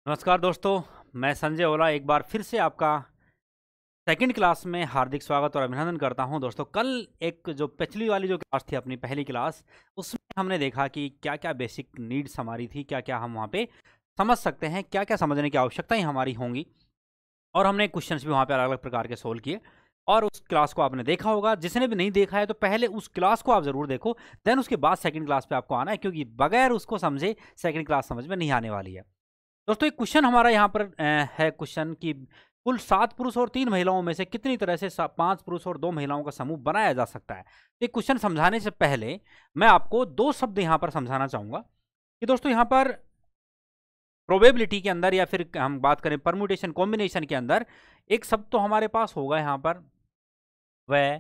नमस्कार दोस्तों, मैं संजय ओला एक बार फिर से आपका सेकंड क्लास में हार्दिक स्वागत और अभिनंदन करता हूं। दोस्तों, कल एक जो पिछली वाली जो क्लास थी, अपनी पहली क्लास, उसमें हमने देखा कि क्या क्या बेसिक नीड्स हमारी थी, क्या क्या हम वहां पे समझ सकते हैं, क्या क्या समझने की आवश्यकताएं हमारी होंगी, और हमने क्वेश्चंस भी वहां पे अलग अलग प्रकार के सोल्व किए। और उस क्लास को आपने देखा होगा। जिसने भी नहीं देखा है तो पहले उस क्लास को आप जरूर देखो, देन उसके बाद सेकंड क्लास पे आपको आना है, क्योंकि बगैर उसको समझे सेकंड क्लास समझ में नहीं आने वाली है। दोस्तों, एक क्वेश्चन हमारा यहाँ पर है क्वेश्चन कि कुल 7 पुरुष और 3 महिलाओं में से कितनी तरह से 5 पुरुष और 2 महिलाओं का समूह बनाया जा सकता है। ये क्वेश्चन समझाने से पहले मैं आपको 2 शब्द यहाँ पर समझाना चाहूंगा कि दोस्तों, यहाँ पर प्रोबेबिलिटी के अंदर या फिर हम बात करें परम्यूटेशन कॉम्बिनेशन के अंदर एक शब्द तो हमारे पास होगा यहाँ पर वह,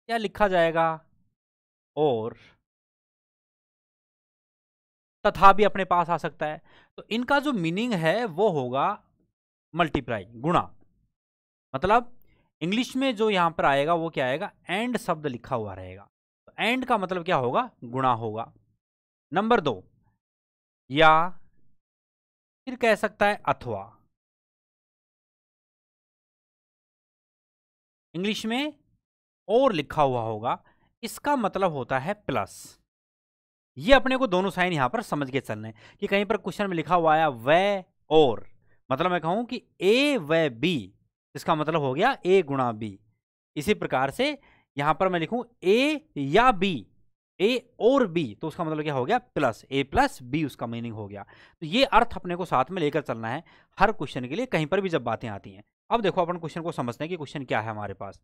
क्या लिखा जाएगा, और तथा भी अपने पास आ सकता है। तो इनका जो मीनिंग है वो होगा मल्टीप्लाई, गुणा। मतलब इंग्लिश में जो यहां पर आएगा वो क्या आएगा, एंड शब्द लिखा हुआ रहेगा। तो एंड का मतलब क्या होगा, गुणा होगा। नंबर 2, या फिर कह सकता है अथवा। इंग्लिश में और लिखा हुआ होगा, इसका मतलब होता है प्लस। ये अपने को दोनों साइन यहां पर समझ के चलने कि कहीं पर क्वेश्चन में लिखा हुआ है वह और, मतलब मैं कहूं कि ए व बी, इसका मतलब हो गया ए गुणा बी। इसी प्रकार से यहां पर मैं लिखूं ए या बी, ए और बी, तो उसका मतलब क्या हो गया, प्लस ए प्लस बी, उसका मीनिंग हो गया। तो ये अर्थ अपने को साथ में लेकर चलना है हर क्वेश्चन के लिए, कहीं पर भी जब बातें आती हैं। अब देखो, अपन क्वेश्चन को समझते हैं कि क्वेश्चन क्या है हमारे पास।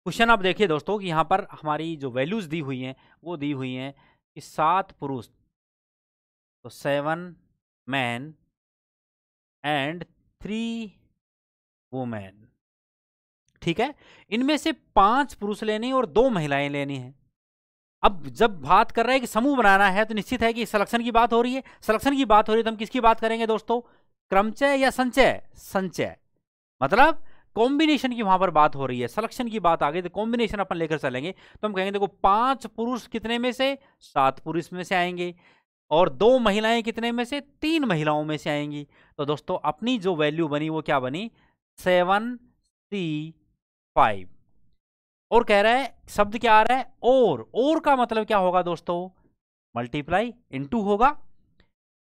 क्वेश्चन आप देखिए दोस्तों कि यहां पर हमारी जो वैल्यूज दी हुई हैं वो दी हुई हैं कि 7 पुरुष, तो 7 मैन एंड 3 वुमेन। ठीक है, इनमें से 5 पुरुष लेने और 2 महिलाएं लेनी है। अब जब बात कर रहे हैं कि समूह बनाना है तो निश्चित है कि सिलेक्शन की बात हो रही है। सिलेक्शन की बात हो रही है तो हम किसकी बात करेंगे दोस्तों, क्रमचय या संचय, संचय। मतलब कॉम्बिनेशन की वहां पर बात हो रही है, सिलेक्शन की बात आ गई तो कॉम्बिनेशन अपन लेकर चलेंगे। तो हम कहेंगे देखो, 5 पुरुष कितने में से, 7 पुरुष में से आएंगे, और 2 महिलाएं कितने में से, 3 महिलाओं में से आएंगी। तो दोस्तों, अपनी जो वैल्यू बनी वो क्या बनी, 7C5। और कह रहा है, शब्द क्या आ रहा है, और का मतलब क्या होगा दोस्तों, मल्टीप्लाई, इनटू होगा।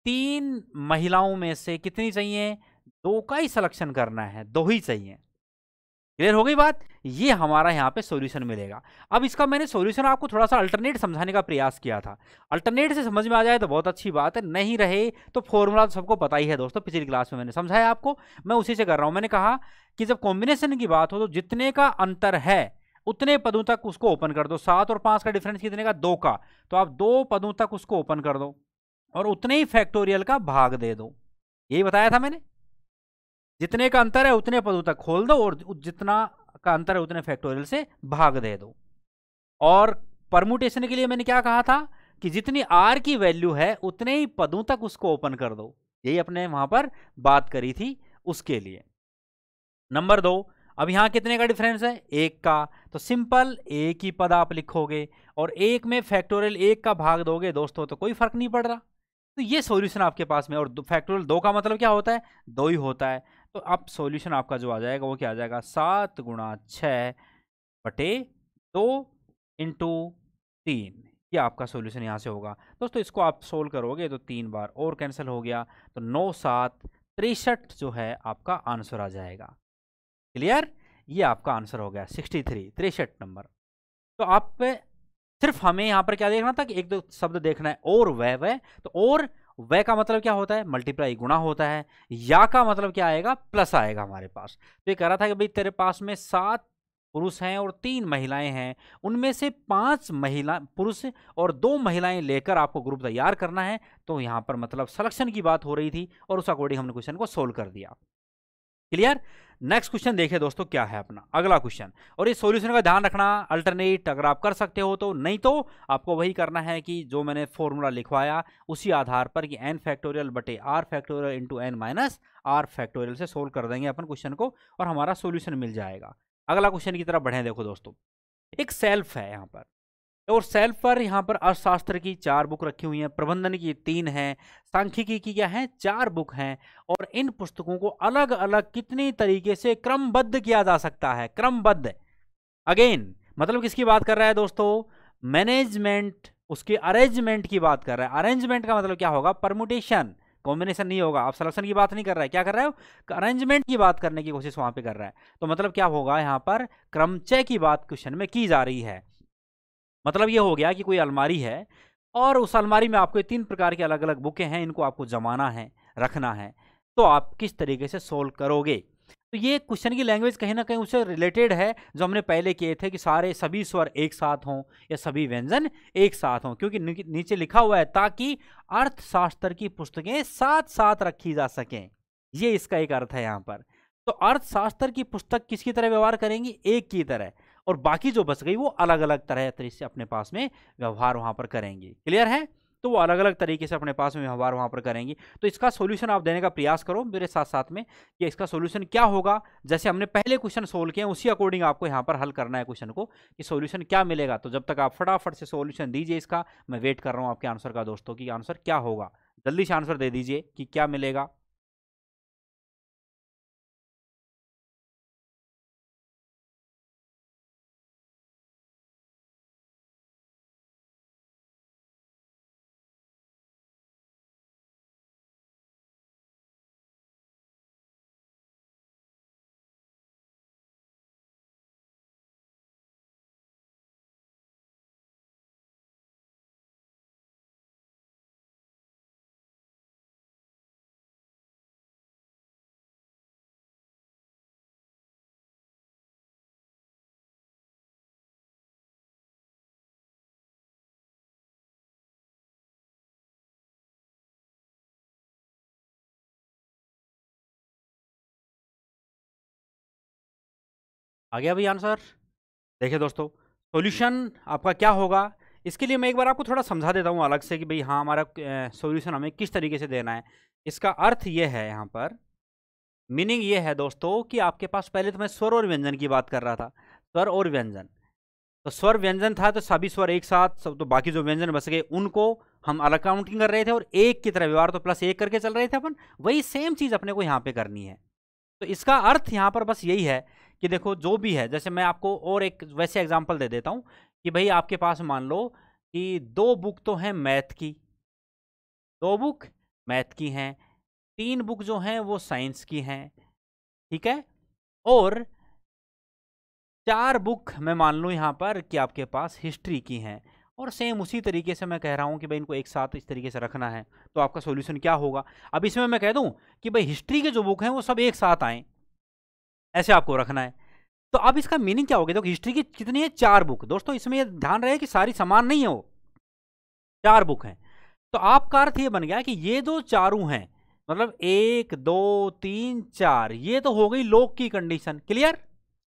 3 महिलाओं में से कितनी चाहिए, 2 का ही सिलेक्शन करना है, 2 ही चाहिए। क्लियर हो गई बात। ये हमारा यहाँ पे सॉल्यूशन मिलेगा। अब इसका मैंने सॉल्यूशन आपको थोड़ा सा अल्टरनेट समझाने का प्रयास किया था। अल्टरनेट से समझ में आ जाए तो बहुत अच्छी बात है, नहीं रहे तो फॉर्मूला तो सबको पता ही है दोस्तों, पिछली क्लास में मैंने समझाया आपको, मैं उसी से कर रहा हूं। मैंने कहा कि जब कॉम्बिनेशन की बात हो तो जितने का अंतर है उतने पदों तक उसको ओपन कर दो। 7 और 5 का डिफरेंस कितने का, 2 का, तो आप 2 पदों तक उसको ओपन कर दो और उतने ही फैक्टोरियल का भाग दे दो। यही बताया था मैंने, जितने का अंतर है उतने पदों तक खोल दो और जितना का अंतर है उतने फैक्टोरियल से भाग दे दो। और परमुटेशन के लिए मैंने क्या कहा था कि जितनी आर की वैल्यू है उतने ही पदों तक उसको ओपन कर दो। यही अपने वहां पर बात करी थी उसके लिए। नंबर 2, अब यहां कितने का डिफरेंस है, 1 का, तो सिंपल एक ही पद आप लिखोगे और 1 में फैक्टोरियल 1 का भाग दोगे दोस्तों, तो कोई फर्क नहीं पड़ रहा। तो ये सॉल्यूशन आपके पास में, और फैक्टोरियल 2 का मतलब क्या होता है, 2 ही होता है। तो अब सॉल्यूशन आपका जो आ जाएगा वो क्या आ जाएगा, 7 गुणा 6 बटे 2 इंटू 3। ये आपका सॉल्यूशन यहाँ से होगा दोस्तों। इसको आप सोल्व करोगे तो 3 बार और कैंसिल हो गया, तो 9 7 63 जो है आपका आंसर आ जाएगा। क्लियर, ये आपका आंसर हो गया 63, 63 नंबर। तो आप सिर्फ हमें यहाँ पर क्या देखना था कि एक दो शब्द देखना है, और वह, तो और वह का मतलब क्या होता है, मल्टीप्लाई, गुणा होता है। या का मतलब क्या आएगा, प्लस आएगा हमारे पास। तो ये कह रहा था कि भाई तेरे पास में 7 पुरुष हैं और 3 महिलाएं हैं, उनमें से 5 महिला पुरुष और 2 महिलाएं लेकर आपको ग्रुप तैयार करना है। तो यहाँ पर मतलब सिलेक्शन की बात हो रही थी और उस अकॉर्डिंग हमने क्वेश्चन को सोल्व कर दिया। क्लियर। नेक्स्ट क्वेश्चन देखिए दोस्तों, क्या है अपना अगला क्वेश्चन। और इस सॉल्यूशन का ध्यान रखना, अल्टरनेट अगर आप कर सकते हो तो, नहीं तो आपको वही करना है कि जो मैंने फॉर्मूला लिखवाया उसी आधार पर कि n फैक्टोरियल बटे r factorial into n minus r factorial से सोल्व कर देंगे अपन क्वेश्चन को और हमारा सॉल्यूशन मिल जाएगा। अगला क्वेश्चन की तरफ बढ़े। देखो दोस्तों, एक सेल्फ है यहाँ पर, और सेल्फ पर यहाँ पर अर्थशास्त्र की 4 बुक रखी हुई हैं, प्रबंधन की 3 हैं, सांख्यिकी की क्या है 4 बुक हैं। और इन पुस्तकों को अलग अलग कितनी तरीके से क्रमबद्ध किया जा सकता है, क्रमबद्ध। अगेन मतलब किसकी बात कर रहा है दोस्तों, मैनेजमेंट, उसके अरेंजमेंट की बात कर रहा है। अरेंजमेंट का मतलब क्या होगा, परमुटेशन, कॉम्बिनेशन नहीं होगा। आप सिलेक्शन की बात नहीं कर रहा है, क्या कर रहा है, अरेंजमेंट की बात करने की कोशिश वहां पे कर रहा है। तो मतलब क्या होगा, यहाँ पर क्रमचय की बात क्वेश्चन में की जा रही है। मतलब ये हो गया कि कोई अलमारी है और उस अलमारी में आपको 3 प्रकार के अलग अलग बुकें हैं, इनको आपको जमाना है, रखना है, तो आप किस तरीके से सोल्व करोगे। तो ये क्वेश्चन की लैंग्वेज कहीं ना कहीं उससे रिलेटेड है जो हमने पहले किए थे कि सारे सभी स्वर एक साथ हों या सभी व्यंजन एक साथ हों, क्योंकि नीचे लिखा हुआ है ताकि अर्थशास्त्र की पुस्तकें साथ साथ रखी जा सकें। ये इसका एक अर्थ है यहाँ पर। तो अर्थशास्त्र की पुस्तक किसकी तरह व्यवहार करेंगी, एक की तरह, और बाकी जो बच गई वो अलग अलग तरह से अपने पास में व्यवहार वहां पर करेंगी। क्लियर है, तो वो अलग अलग तरीके से अपने पास में व्यवहार वहां पर करेंगी। तो इसका सॉल्यूशन आप देने का प्रयास करो मेरे साथ साथ में कि इसका सॉल्यूशन क्या होगा। जैसे हमने पहले क्वेश्चन सोल्व किए उसी अकॉर्डिंग आपको यहाँ पर हल करना है क्वेश्चन को कि सॉल्यूशन क्या मिलेगा। तो जब तक आप फटाफट से सॉल्यूशन दीजिए इसका, मैं वेट कर रहा हूँ आपके आंसर का दोस्तों की आंसर क्या होगा। जल्दी से आंसर दे दीजिए कि क्या मिलेगा। आ गया भाई आंसर। देखिए दोस्तों, सॉल्यूशन आपका क्या होगा, इसके लिए मैं एक बार आपको थोड़ा समझा देता हूँ अलग से कि भाई हाँ हमारा सॉल्यूशन हमें किस तरीके से देना है। इसका अर्थ ये है, यहाँ पर मीनिंग ये है दोस्तों कि आपके पास, पहले तो मैं स्वर और व्यंजन की बात कर रहा था, स्वर और व्यंजन। तो स्वर व्यंजन था तो सभी स्वर एक साथ सब, तो बाकी जो व्यंजन बच गए उनको हम अलग काउंटिंग कर रहे थे और एक की तरह व्यवहार तो प्लस एक करके चल रहे थे अपन। वही सेम चीज़ अपने को यहाँ पे करनी है। तो इसका अर्थ यहाँ पर बस यही है कि देखो जो भी है, जैसे मैं आपको और एक वैसे एग्जांपल दे देता हूँ कि भाई आपके पास मान लो कि 2 बुक तो हैं मैथ की, 2 बुक मैथ की हैं, 3 बुक जो हैं वो साइंस की हैं, ठीक है, और 4 बुक मैं मान लूँ यहाँ पर कि आपके पास हिस्ट्री की हैं। और सेम उसी तरीके से मैं कह रहा हूँ कि भाई इनको एक साथ इस तरीके से रखना है, तो आपका सॉल्यूशन क्या होगा। अब इसमें मैं कह दूँ कि भाई हिस्ट्री के जो बुक हैं वो सब एक साथ आएँ, ऐसे आपको रखना है। तो अब इसका मीनिंग क्या होगा, देखो हिस्ट्री की कितनी है 4 बुक दोस्तों, इसमें ये ध्यान रहे कि सारी समान नहीं है, वो 4 बुक हैं। तो आपका अर्थ ये बन गया कि ये दो चारों हैं, मतलब 1 2 3 4, ये तो हो गई लोक की कंडीशन। क्लियर,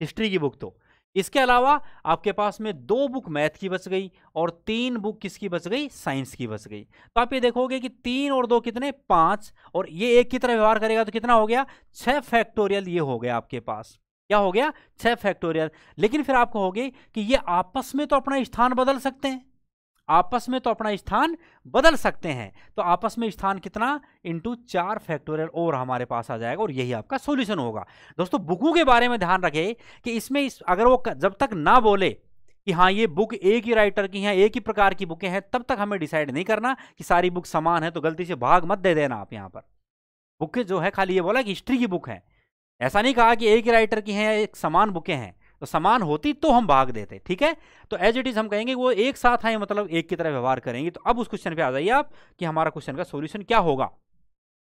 हिस्ट्री की बुक तो। इसके अलावा आपके पास में 2 बुक मैथ की बच गई और 3 बुक किसकी बच गई, साइंस की बच गई। तो आप ये देखोगे कि 3 और 2 कितने 5, और ये एक की तरह व्यवहार करेगा तो कितना हो गया 6 फैक्टोरियल। ये हो गया आपके पास, क्या हो गया 6 फैक्टोरियल। लेकिन फिर आप कहोगे कि ये आपस में तो अपना स्थान बदल सकते हैं, आपस में तो अपना स्थान बदल सकते हैं। तो आपस में स्थान कितना इंटू 4 फैक्टोरियल और हमारे पास आ जाएगा, और यही आपका सॉल्यूशन होगा। दोस्तों बुकों के बारे में ध्यान रखें कि इसमें अगर वो जब तक ना बोले कि हाँ ये बुक एक ही राइटर की हैं, एक ही प्रकार की बुकें हैं, तब तक हमें डिसाइड नहीं करना कि सारी बुक समान है। तो गलती से भाग मत दे देना आप। यहाँ पर बुक जो है खाली ये बोला कि हिस्ट्री की बुक है, ऐसा नहीं कहा कि एक ही राइटर की हैं, एक समान बुकें हैं। तो समान होती तो हम भाग देते, ठीक है। तो एज इट इज हम कहेंगे वो एक साथ आए, मतलब एक की तरह व्यवहार करेंगे। तो अब उस क्वेश्चन पे आ जाइए आप कि हमारा क्वेश्चन का सॉल्यूशन क्या होगा।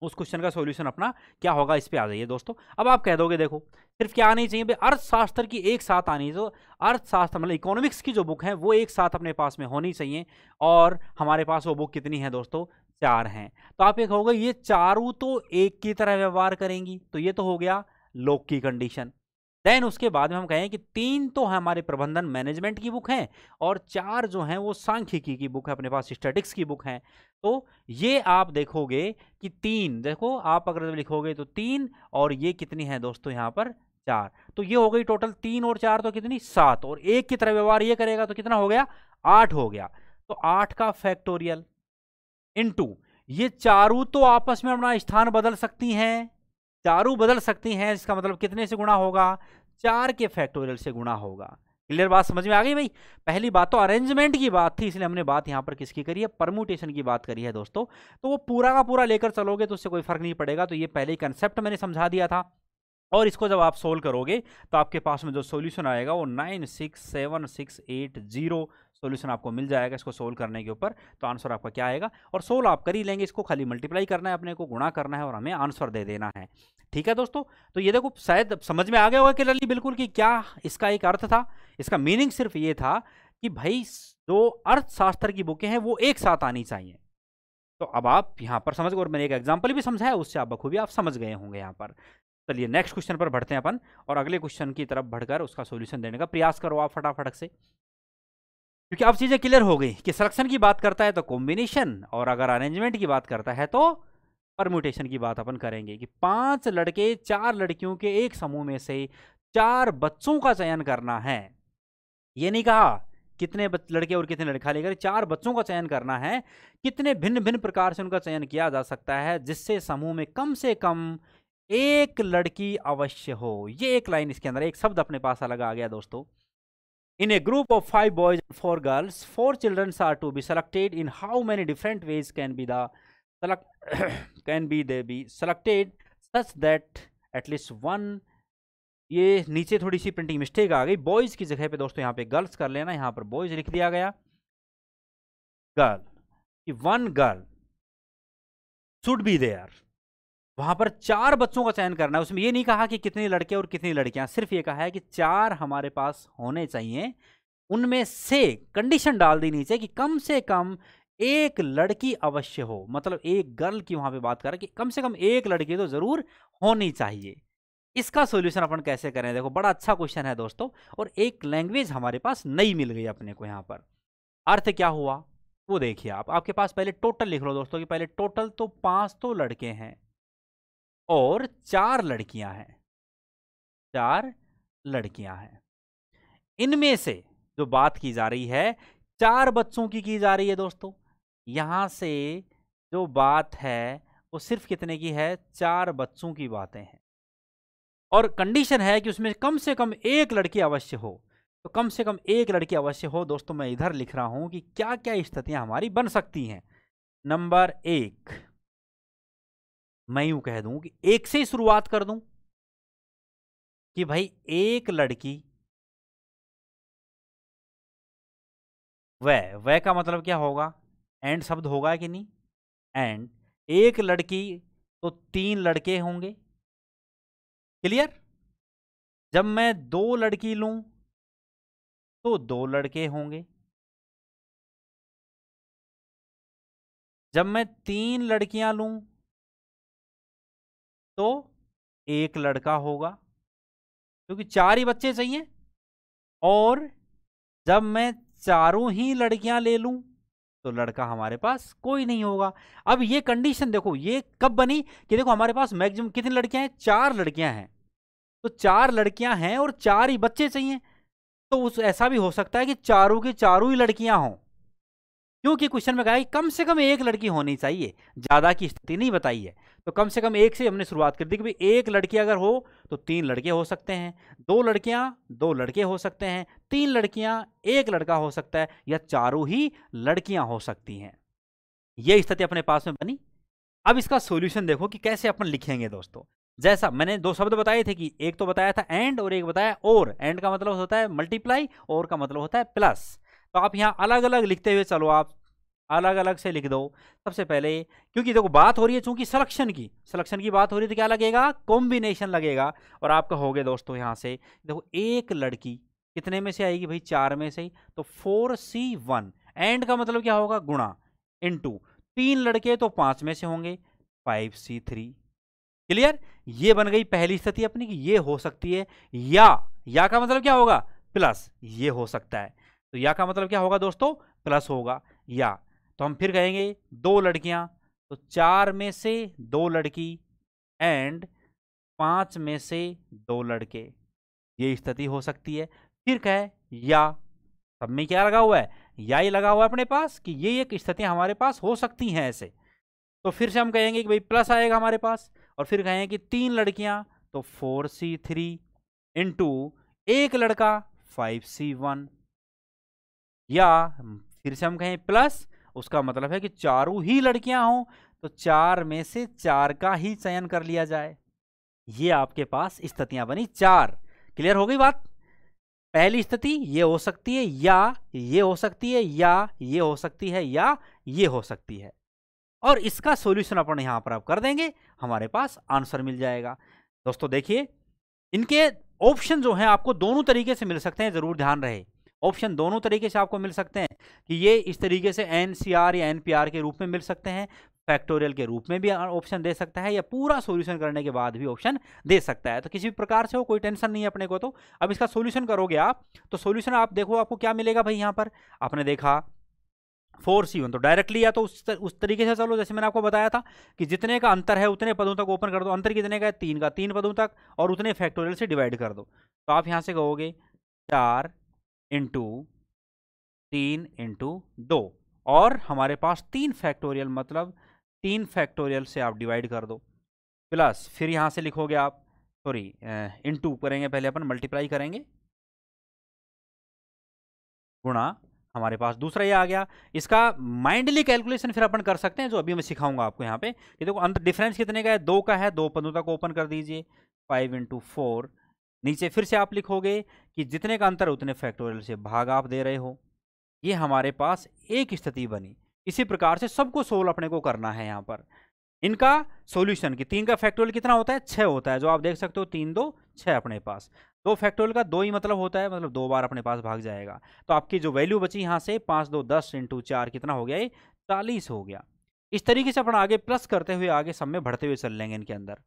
उस क्वेश्चन का सॉल्यूशन अपना क्या होगा, इस पे आ जाइए दोस्तों। अब आप कह दोगे देखो सिर्फ क्या आनी चाहिए, अर्थशास्त्र की एक साथ आनी, जो अर्थशास्त्र मतलब इकोनॉमिक्स की जो बुक है वो एक साथ अपने पास में होनी चाहिए। और हमारे पास वो बुक कितनी है दोस्तों, 4 हैं। तो आप ये कहोगे ये चारों तो एक की तरह व्यवहार करेंगी, तो ये तो हो गया लोक की कंडीशन। देन उसके बाद में हम कहें कि 3 तो हमारे प्रबंधन मैनेजमेंट की बुक हैं और 4 जो हैं वो सांख्यिकी की बुक है, अपने पास स्टैटिक्स की बुक हैं। तो ये आप देखोगे कि 3, देखो आप अगर लिखोगे तो 3 और ये कितनी है दोस्तों यहाँ पर 4, तो ये हो गई टोटल 3 और 4 तो कितनी 7, और 1 की तरह व्यवहार ये करेगा तो कितना हो गया 8 हो गया। तो 8 का फैक्टोरियल इनटू ये चारों तो आपस में अपना स्थान बदल सकती हैं, चारों बदल सकती हैं, इसका मतलब कितने से गुणा होगा 4 के फैक्टोरियल से गुणा होगा। क्लियर बात समझ में आ गई भाई। पहली बात तो अरेंजमेंट की बात थी, इसलिए हमने बात यहां पर किसकी करी है परम्यूटेशन की बात करी है दोस्तों। तो वो पूरा का पूरा लेकर चलोगे तो उससे कोई फर्क नहीं पड़ेगा, तो ये पहले ही कंसेप्ट मैंने समझा दिया था। और इसको जब आप सोल्व करोगे तो आपके पास में जो सॉल्यूशन आएगा वो 96780 सॉल्यूशन आपको मिल जाएगा इसको सोल्व करने के ऊपर। तो आंसर आपका क्या आएगा, और सोल्व आप कर ही लेंगे, इसको खाली मल्टीप्लाई करना है, अपने को गुणा करना है और हमें आंसर दे देना है। ठीक है दोस्तों, तो ये देखो शायद समझ में आ गया होगा क्लियरली बिल्कुल कि क्या इसका एक अर्थ था। इसका मीनिंग सिर्फ ये था कि भाई जो अर्थशास्त्र की बुकें हैं वो एक साथ आनी चाहिए। तो अब आप यहाँ पर समझ गए, और मैंने एक एग्जाम्पल भी समझाया, उससे आप बखूबी आप समझ गए होंगे यहाँ पर। चलिए नेक्स्ट क्वेश्चन पर बढ़ते हैं अपन, और अगले क्वेश्चन की तरफ बढ़कर उसका सॉल्यूशन देने का प्रयास करो आप फटाफट से, क्योंकि अब चीजें क्लियर हो गई कि सिलेक्शन की बात करता है तो कॉम्बिनेशन, और अगर अरेंजमेंट की बात करता है तो परम्यूटेशन की बात अपन करेंगे कि 5 लड़के 4 लड़कियों के एक समूह में से 4 बच्चों का चयन करना है। ये नहीं कहा कितने लड़के और कितने लड़का लेकर, 4 बच्चों का चयन करना है, कितने भिन्न भिन्न प्रकार से उनका चयन किया जा सकता है जिससे समूह में कम से कम एक लड़की अवश्य हो। ये एक लाइन इसके अंदर एक शब्द अपने पास अलग आ गया दोस्तों। In a group of 5 boys and 4 girls, 4 children are to be selected. In how many different ways can be they be selected such that at least one? ये नीचे थोड़ी सी प्रिंटिंग मिस्टेक आ गई, बॉयज की जगह पे दोस्तों यहाँ पे गर्ल्स कर लेना, यहाँ पर बॉयज लिख दिया गया, गर्ल कि 1 गर्ल शुड बी देयर। वहां पर 4 बच्चों का चयन करना है, उसमें ये नहीं कहा कि कितने लड़के और कितनी लड़कियां, सिर्फ ये कहा है कि 4 हमारे पास होने चाहिए, उनमें से कंडीशन डाल देनी चाहिए कि कम से कम एक लड़की अवश्य हो। मतलब एक गर्ल की वहां पे बात कर रहे हैं कि कम से कम एक लड़की तो जरूर होनी चाहिए। इसका सॉल्यूशन अपन कैसे करें, देखो बड़ा अच्छा क्वेश्चन है दोस्तों, और एक लैंग्वेज हमारे पास नई मिल गई अपने को यहाँ पर। अर्थ क्या हुआ वो देखिए आप, आपके पास पहले टोटल लिख लो दोस्तों कि पहले टोटल तो 5 तो लड़के हैं और 4 लड़कियां हैं, 4 लड़कियां हैं। इनमें से जो बात की जा रही है 4 बच्चों की जा रही है दोस्तों। यहां से जो बात है वो सिर्फ कितने की है, 4 बच्चों की बातें हैं, और कंडीशन है कि उसमें कम से कम एक लड़की अवश्य हो। तो कम से कम एक लड़की अवश्य हो दोस्तों, मैं इधर लिख रहा हूं कि क्या क्या स्थितियां हमारी बन सकती हैं। नंबर 1 मैं यूं कह दूं कि 1 से ही शुरुआत कर दूं कि भाई एक लड़की, वह का मतलब क्या होगा, एंड शब्द होगा कि नहीं, एंड एक लड़की तो 3 लड़के होंगे। क्लियर, जब मैं 2 लड़की लूं तो 2 लड़के होंगे, जब मैं 3 लड़कियां लूं तो 1 लड़का होगा, क्योंकि 4 ही बच्चे चाहिए। और जब मैं चारों ही लड़कियां ले लूं तो लड़का हमारे पास कोई नहीं होगा। अब ये कंडीशन देखो ये कब बनी कि देखो हमारे पास मैक्सिमम कितनी लड़कियां हैं, 4 लड़कियां हैं, तो 4 लड़कियां हैं और 4 ही बच्चे चाहिए। तो उस ऐसा भी हो सकता है कि चारों की चारों ही लड़कियां हों, क्योंकि क्वेश्चन में कहा है कम से कम एक लड़की होनी चाहिए, ज्यादा की स्थिति नहीं बताई है। तो कम से कम एक से हमने शुरुआत कर दी कि भाई एक लड़की अगर हो तो 3 लड़के हो सकते हैं, 2 लड़कियां 2 लड़के हो सकते हैं, 3 लड़कियां 1 लड़का हो सकता है, या चारों ही लड़कियां हो सकती हैं। यह स्थिति अपने पास में बनी। अब इसका सॉल्यूशन देखो कि कैसे अपन लिखेंगे दोस्तों। जैसा मैंने 2 शब्द बताए थे कि एक तो बताया था एंड और एक बताया और। एंड का मतलब होता है मल्टीप्लाई, और का मतलब होता है प्लस। तो आप यहाँ अलग अलग लिखते हुए चलो, आप अलग अलग से लिख दो। सबसे पहले क्योंकि देखो बात हो रही है चूंकि सिलेक्शन की बात हो रही है, तो क्या लगेगा, कॉम्बिनेशन लगेगा। और आप कहोगे दोस्तों यहाँ से देखो एक लड़की कितने में से आएगी भाई, 4 में से ही, तो 4C1। एंड का मतलब क्या होगा, गुणा, इनटू 3 लड़के तो 5 में से होंगे, 5C3। क्लियर, ये बन गई पहली स्थिति अपनी कि ये हो सकती है, या का मतलब क्या होगा, प्लस, ये हो सकता है। तो या का मतलब क्या होगा दोस्तों, प्लस होगा। या तो हम फिर कहेंगे 2 लड़कियां, तो 4 में से 2 लड़की, एंड 5 में से 2 लड़के, ये स्थिति हो सकती है। फिर कहे या, सब में क्या लगा हुआ है, या ही लगा हुआ है अपने पास, कि ये एक स्थिति हमारे पास हो सकती हैं ऐसे। तो फिर से हम कहेंगे कि भाई प्लस आएगा हमारे पास, और फिर कहेंगे कि 3 लड़कियां तो 4C3 इंटू 1 लड़का 5C1, या फिर से हम कहें प्लस, उसका मतलब है कि चारों ही लड़कियां हों तो 4 में से 4 का ही चयन कर लिया जाए। ये आपके पास स्थितियां बनी 4। क्लियर हो गई बात? पहली स्थिति ये हो सकती है, या ये हो सकती है, या ये हो सकती है, या ये हो सकती है, और इसका सॉल्यूशन अपन यहां पर आप कर देंगे, हमारे पास आंसर मिल जाएगा। दोस्तों देखिए, इनके ऑप्शन जो हैं आपको दोनों तरीके से मिल सकते हैं, जरूर ध्यान रहे। ऑप्शन दोनों तरीके से आपको मिल सकते हैं, कि ये इस तरीके से NCR या NPR के रूप में मिल सकते हैं, फैक्टोरियल के रूप में भी ऑप्शन दे सकता है, या पूरा सॉल्यूशन करने के बाद भी ऑप्शन दे सकता है। तो किसी भी प्रकार से हो, कोई टेंशन नहीं है अपने को। तो अब इसका सॉल्यूशन करोगे आप, तो सॉल्यूशन आप देखो आपको क्या मिलेगा भाई। यहाँ पर आपने देखा 4C1, तो डायरेक्टली या तो उस तरीके से चलो जैसे मैंने आपको बताया था कि जितने का अंतर है उतने पदों तक ओपन कर दो। अंतर कितने का है? 3 का, 3 पदों तक, और उतने फैक्टोरियल से डिवाइड कर दो। तो आप यहां से कहोगे 4 इंटू 3 इंटू 2, और हमारे पास 3 फैक्टोरियल, मतलब 3 फैक्टोरियल से आप डिवाइड कर दो, प्लस फिर यहां से लिखोगे आप, सॉरी इंटू करेंगे पहले अपन, मल्टीप्लाई करेंगे, गुणा, हमारे पास दूसरा ये आ गया। इसका माइंडली कैलकुलेशन फिर अपन कर सकते हैं, जो अभी मैं सिखाऊंगा आपको यहाँ पे। ये देखो अंतर डिफरेंस कितने का है? 2 का है, 2 पदों तक ओपन कर दीजिए, 5 इंटू 4। नीचे फिर से आप लिखोगे कि जितने का अंतर है उतने फैक्टोरियल से भाग आप दे रहे हो। ये हमारे पास एक स्थिति बनी। इसी प्रकार से सबको सोल्व अपने को करना है यहाँ पर। इनका सॉल्यूशन कि 3 का फैक्टोरियल कितना होता है? 6 होता है, जो आप देख सकते हो 3 2 6 अपने पास। 2 फैक्टोरियल का 2 ही मतलब होता है, मतलब 2 बार अपने पास भाग जाएगा। तो आपकी जो वैल्यू बची यहाँ से 5 2 10 इंटू 4 कितना हो गया? ये 40 हो गया। इस तरीके से अपन आगे प्लस करते हुए आगे सब में बढ़ते हुए चल लेंगे इनके अंदर।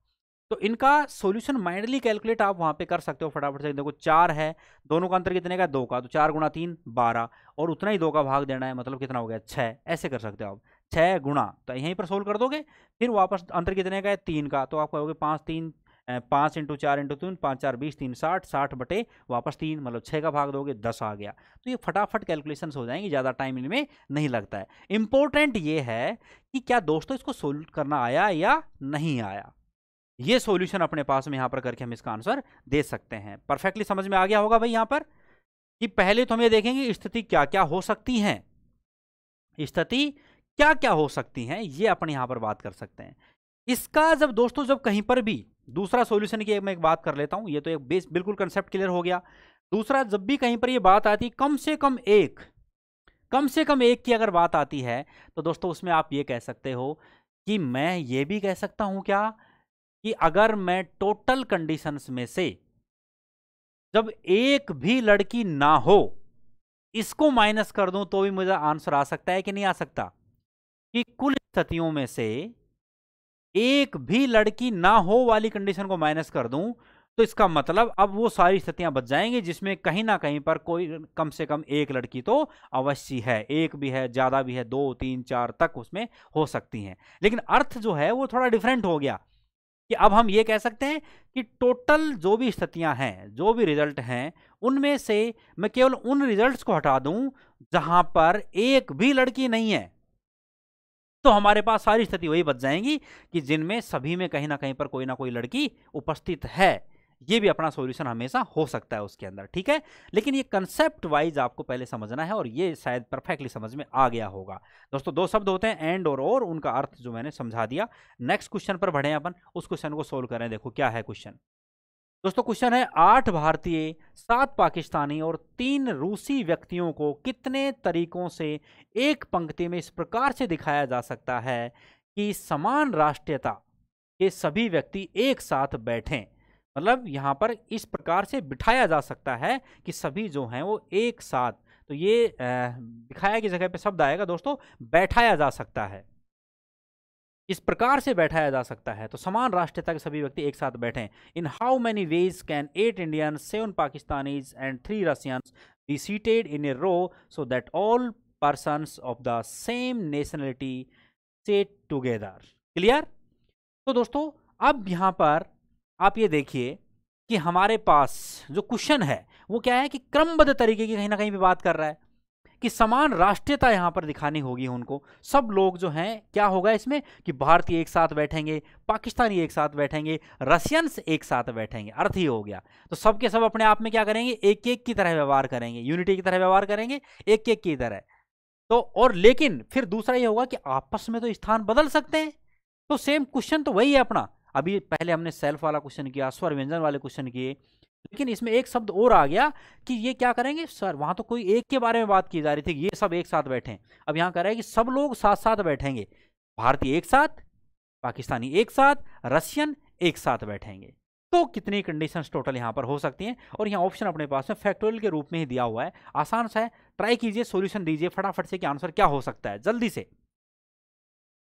तो इनका सॉल्यूशन माइंडली कैलकुलेट आप वहां पे कर सकते हो फटाफट से। देखो 4 है, दोनों का अंतर कितने का? 2 का, तो 4 गुणा 3 12, और उतना ही 2 का भाग देना है, मतलब कितना हो गया? 6। ऐसे कर सकते हो आप, 6 गुणा, तो यहीं पर सोल्व कर दोगे। फिर वापस अंतर कितने का है? 3 का, तो आप कहोगे 5 इंटू 4 इंटू 3, 5 4 20, 3 60, 60 बटे वापस 3, मतलब 6 का भाग दोगे, 10 आ गया। तो ये फटाफट कैलकुलेशन हो जाएंगे, ज़्यादा टाइम इनमें नहीं लगता है। इंपॉर्टेंट ये है कि क्या दोस्तों इसको सोल्व करना आया या नहीं आया। ये सॉल्यूशन अपने पास में यहां पर करके हम इसका आंसर दे सकते हैं। परफेक्टली समझ में आ गया होगा भाई यहां पर, कि पहले तो हम ये देखेंगे स्थिति क्या क्या हो सकती हैं, स्थिति क्या क्या हो सकती हैं, ये अपन यहां पर बात कर सकते हैं। इसका जब दोस्तों जब कहीं पर भी दूसरा सॉल्यूशन की मैं एक बात कर लेता हूं, ये तो एक बेस बिल्कुल कंसेप्ट क्लियर हो गया। दूसरा, जब भी कहीं पर ये बात आती कम से कम एक की अगर बात आती है, तो दोस्तों उसमें आप ये कह सकते हो कि मैं ये भी कह सकता हूं क्या, कि अगर मैं टोटल कंडीशंस में से जब एक भी लड़की ना हो, इसको माइनस कर दूं तो भी मुझे आंसर आ सकता है कि नहीं आ सकता? कि कुल स्थितियों में से एक भी लड़की ना हो वाली कंडीशन को माइनस कर दूं, तो इसका मतलब अब वो सारी स्थितियां बच जाएंगी जिसमें कहीं ना कहीं पर कोई कम से कम एक लड़की तो अवश्य है। एक भी है, ज्यादा भी है, 2 3 4 तक उसमें हो सकती हैं। लेकिन अर्थ जो है वो थोड़ा डिफरेंट हो गया, कि अब हम ये कह सकते हैं कि टोटल जो भी स्थितियां हैं, जो भी रिजल्ट हैं, उनमें से मैं केवल उन रिजल्ट्स को हटा दूं जहां पर एक भी लड़की नहीं है, तो हमारे पास सारी स्थिति वही बच जाएंगी कि जिनमें सभी में कहीं ना कोई लड़की उपस्थित है। ये भी अपना सॉल्यूशन हमेशा हो सकता है उसके अंदर, ठीक है। लेकिन ये कंसेप्ट वाइज आपको पहले समझना है, और ये शायद परफेक्टली समझ में आ गया होगा। दोस्तों 2 शब्द होते हैं एंड और उनका अर्थ जो मैंने समझा दिया। नेक्स्ट क्वेश्चन पर बढ़े अपन, उस क्वेश्चन को सोल्व करें। देखो क्या है क्वेश्चन। दोस्तों क्वेश्चन है 8 भारतीय, 7 पाकिस्तानी और 3 रूसी व्यक्तियों को कितने तरीकों से एक पंक्ति में इस प्रकार से दिखाया जा सकता है कि समान राष्ट्रीयता के सभी व्यक्ति एक साथ बैठें। मतलब यहां पर इस प्रकार से बिठाया जा सकता है कि सभी जो हैं वो एक साथ, तो ये दिखाया की जगह पे शब्द आएगा दोस्तों बैठाया जा सकता है, इस प्रकार से बैठाया जा सकता है। तो समान राष्ट्रीयता के सभी व्यक्ति एक साथ बैठें। In how many ways can 8 Indians, 7 Pakistanis and 3 Russians be seated in a row so that all persons of the same nationality sit together. Clear? तो दोस्तों अब यहां पर आप ये देखिए कि हमारे पास जो क्वेश्चन है वो क्या है कि क्रमबद्ध तरीके की कहीं ना कहीं पे बात कर रहा है कि समान राष्ट्रीयता यहां पर दिखानी होगी उनको। सब लोग जो हैं क्या होगा इसमें कि भारतीय एक साथ बैठेंगे, पाकिस्तानी एक साथ बैठेंगे, रशियंस एक साथ बैठेंगे, अर्थ ही हो गया। तो सब के सब अपने आप में क्या करेंगे, एक एक की तरह व्यवहार करेंगे, यूनिटी की तरह व्यवहार करेंगे, एक एक की तरह। तो और लेकिन फिर दूसरा ये होगा कि आपस में तो स्थान बदल सकते हैं। तो सेम क्वेश्चन तो वही है अपना, अभी पहले हमने सेल्फ वाला क्वेश्चन किया, स्वर व्यंजन वाले क्वेश्चन किए, लेकिन इसमें एक शब्द और आ गया कि ये क्या करेंगे सर, वहां तो कोई एक के बारे में बात की जा रही थी, ये सब एक साथ बैठे, अब यहां कह रहा है कि सब लोग साथ साथ बैठेंगे, भारतीय एक साथ, पाकिस्तानी एक साथ, रशियन एक साथ बैठेंगे। तो कितनी कंडीशंस टोटल यहां पर हो सकती हैं, और यहाँ ऑप्शन अपने पास में फैक्टोरियल के रूप में ही दिया हुआ है, आसान सा है, ट्राई कीजिए, सॉल्यूशन दीजिए फटाफट से कि आंसर क्या हो सकता है, जल्दी से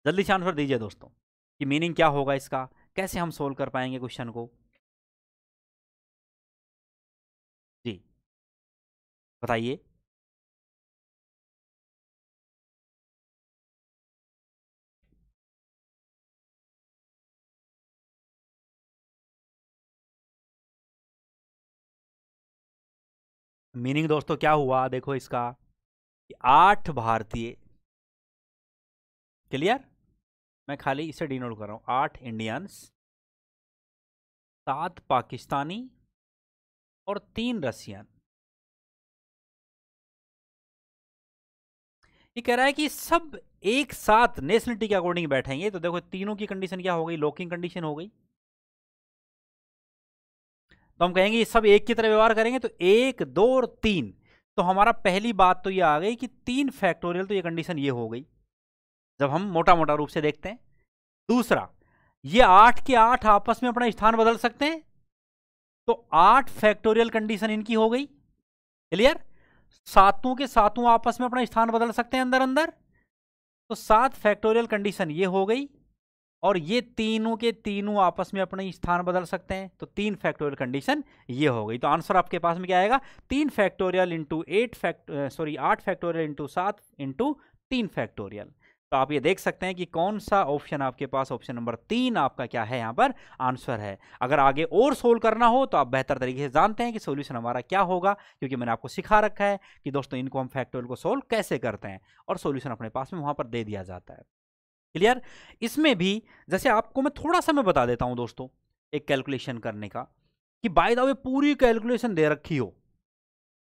आंसर दीजिए दोस्तों कि मीनिंग क्या होगा इसका, कैसे हम सोल्व कर पाएंगे क्वेश्चन को। जी बताइए। मीनिंग दोस्तों क्या हुआ देखो इसका, 8 भारतीय, क्लियर, मैं खाली इसे डिनोट कर रहा हूं, 8 इंडियंस, 7 पाकिस्तानी और 3 रशियन। ये कह रहा है कि सब एक साथ नेशनलिटी के अकॉर्डिंग बैठेंगे, तो देखो तीनों की कंडीशन क्या हो गई, लॉकिंग कंडीशन हो गई। तो हम कहेंगे ये सब एक की तरह व्यवहार करेंगे, तो 1 2 और 3, तो हमारा पहली बात तो ये आ गई कि 3 फैक्टोरियल, तो ये कंडीशन ये हो गई जब हम मोटा मोटा रूप से देखते हैं। दूसरा, ये 8 के 8 आपस में अपना स्थान बदल सकते हैं, तो 8 फैक्टोरियल कंडीशन इनकी हो गई, क्लियर। सातों के सातों आपस में अपना स्थान बदल सकते हैं अंदर अंदर, तो 7 फैक्टोरियल कंडीशन ये हो गई, और ये तीनों के तीनों आपस में अपने स्थान बदल सकते हैं, तो 3 फैक्टोरियल कंडीशन ये हो गई। तो आंसर आपके पास में क्या आएगा, 3 factorial into 8 factorial into 7 into 3 factorial. तो आप ये देख सकते हैं कि कौन सा ऑप्शन आपके पास, ऑप्शन नंबर 3 आपका क्या है यहाँ पर आंसर है। अगर आगे और सोल्व करना हो तो आप बेहतर तरीके से जानते हैं कि सोल्यूशन हमारा क्या होगा, क्योंकि मैंने आपको सिखा रखा है कि दोस्तों इनको हम फैक्टोरियल को सोल्व कैसे करते हैं, और सोल्यूशन अपने पास में वहां पर दे दिया जाता है, क्लियर। इसमें भी जैसे आपको मैं थोड़ा सा मैं बता देता हूं दोस्तों, एक कैलकुलेशन करने का, कि बाय द वे पूरी कैलकुलेशन दे रखी हो,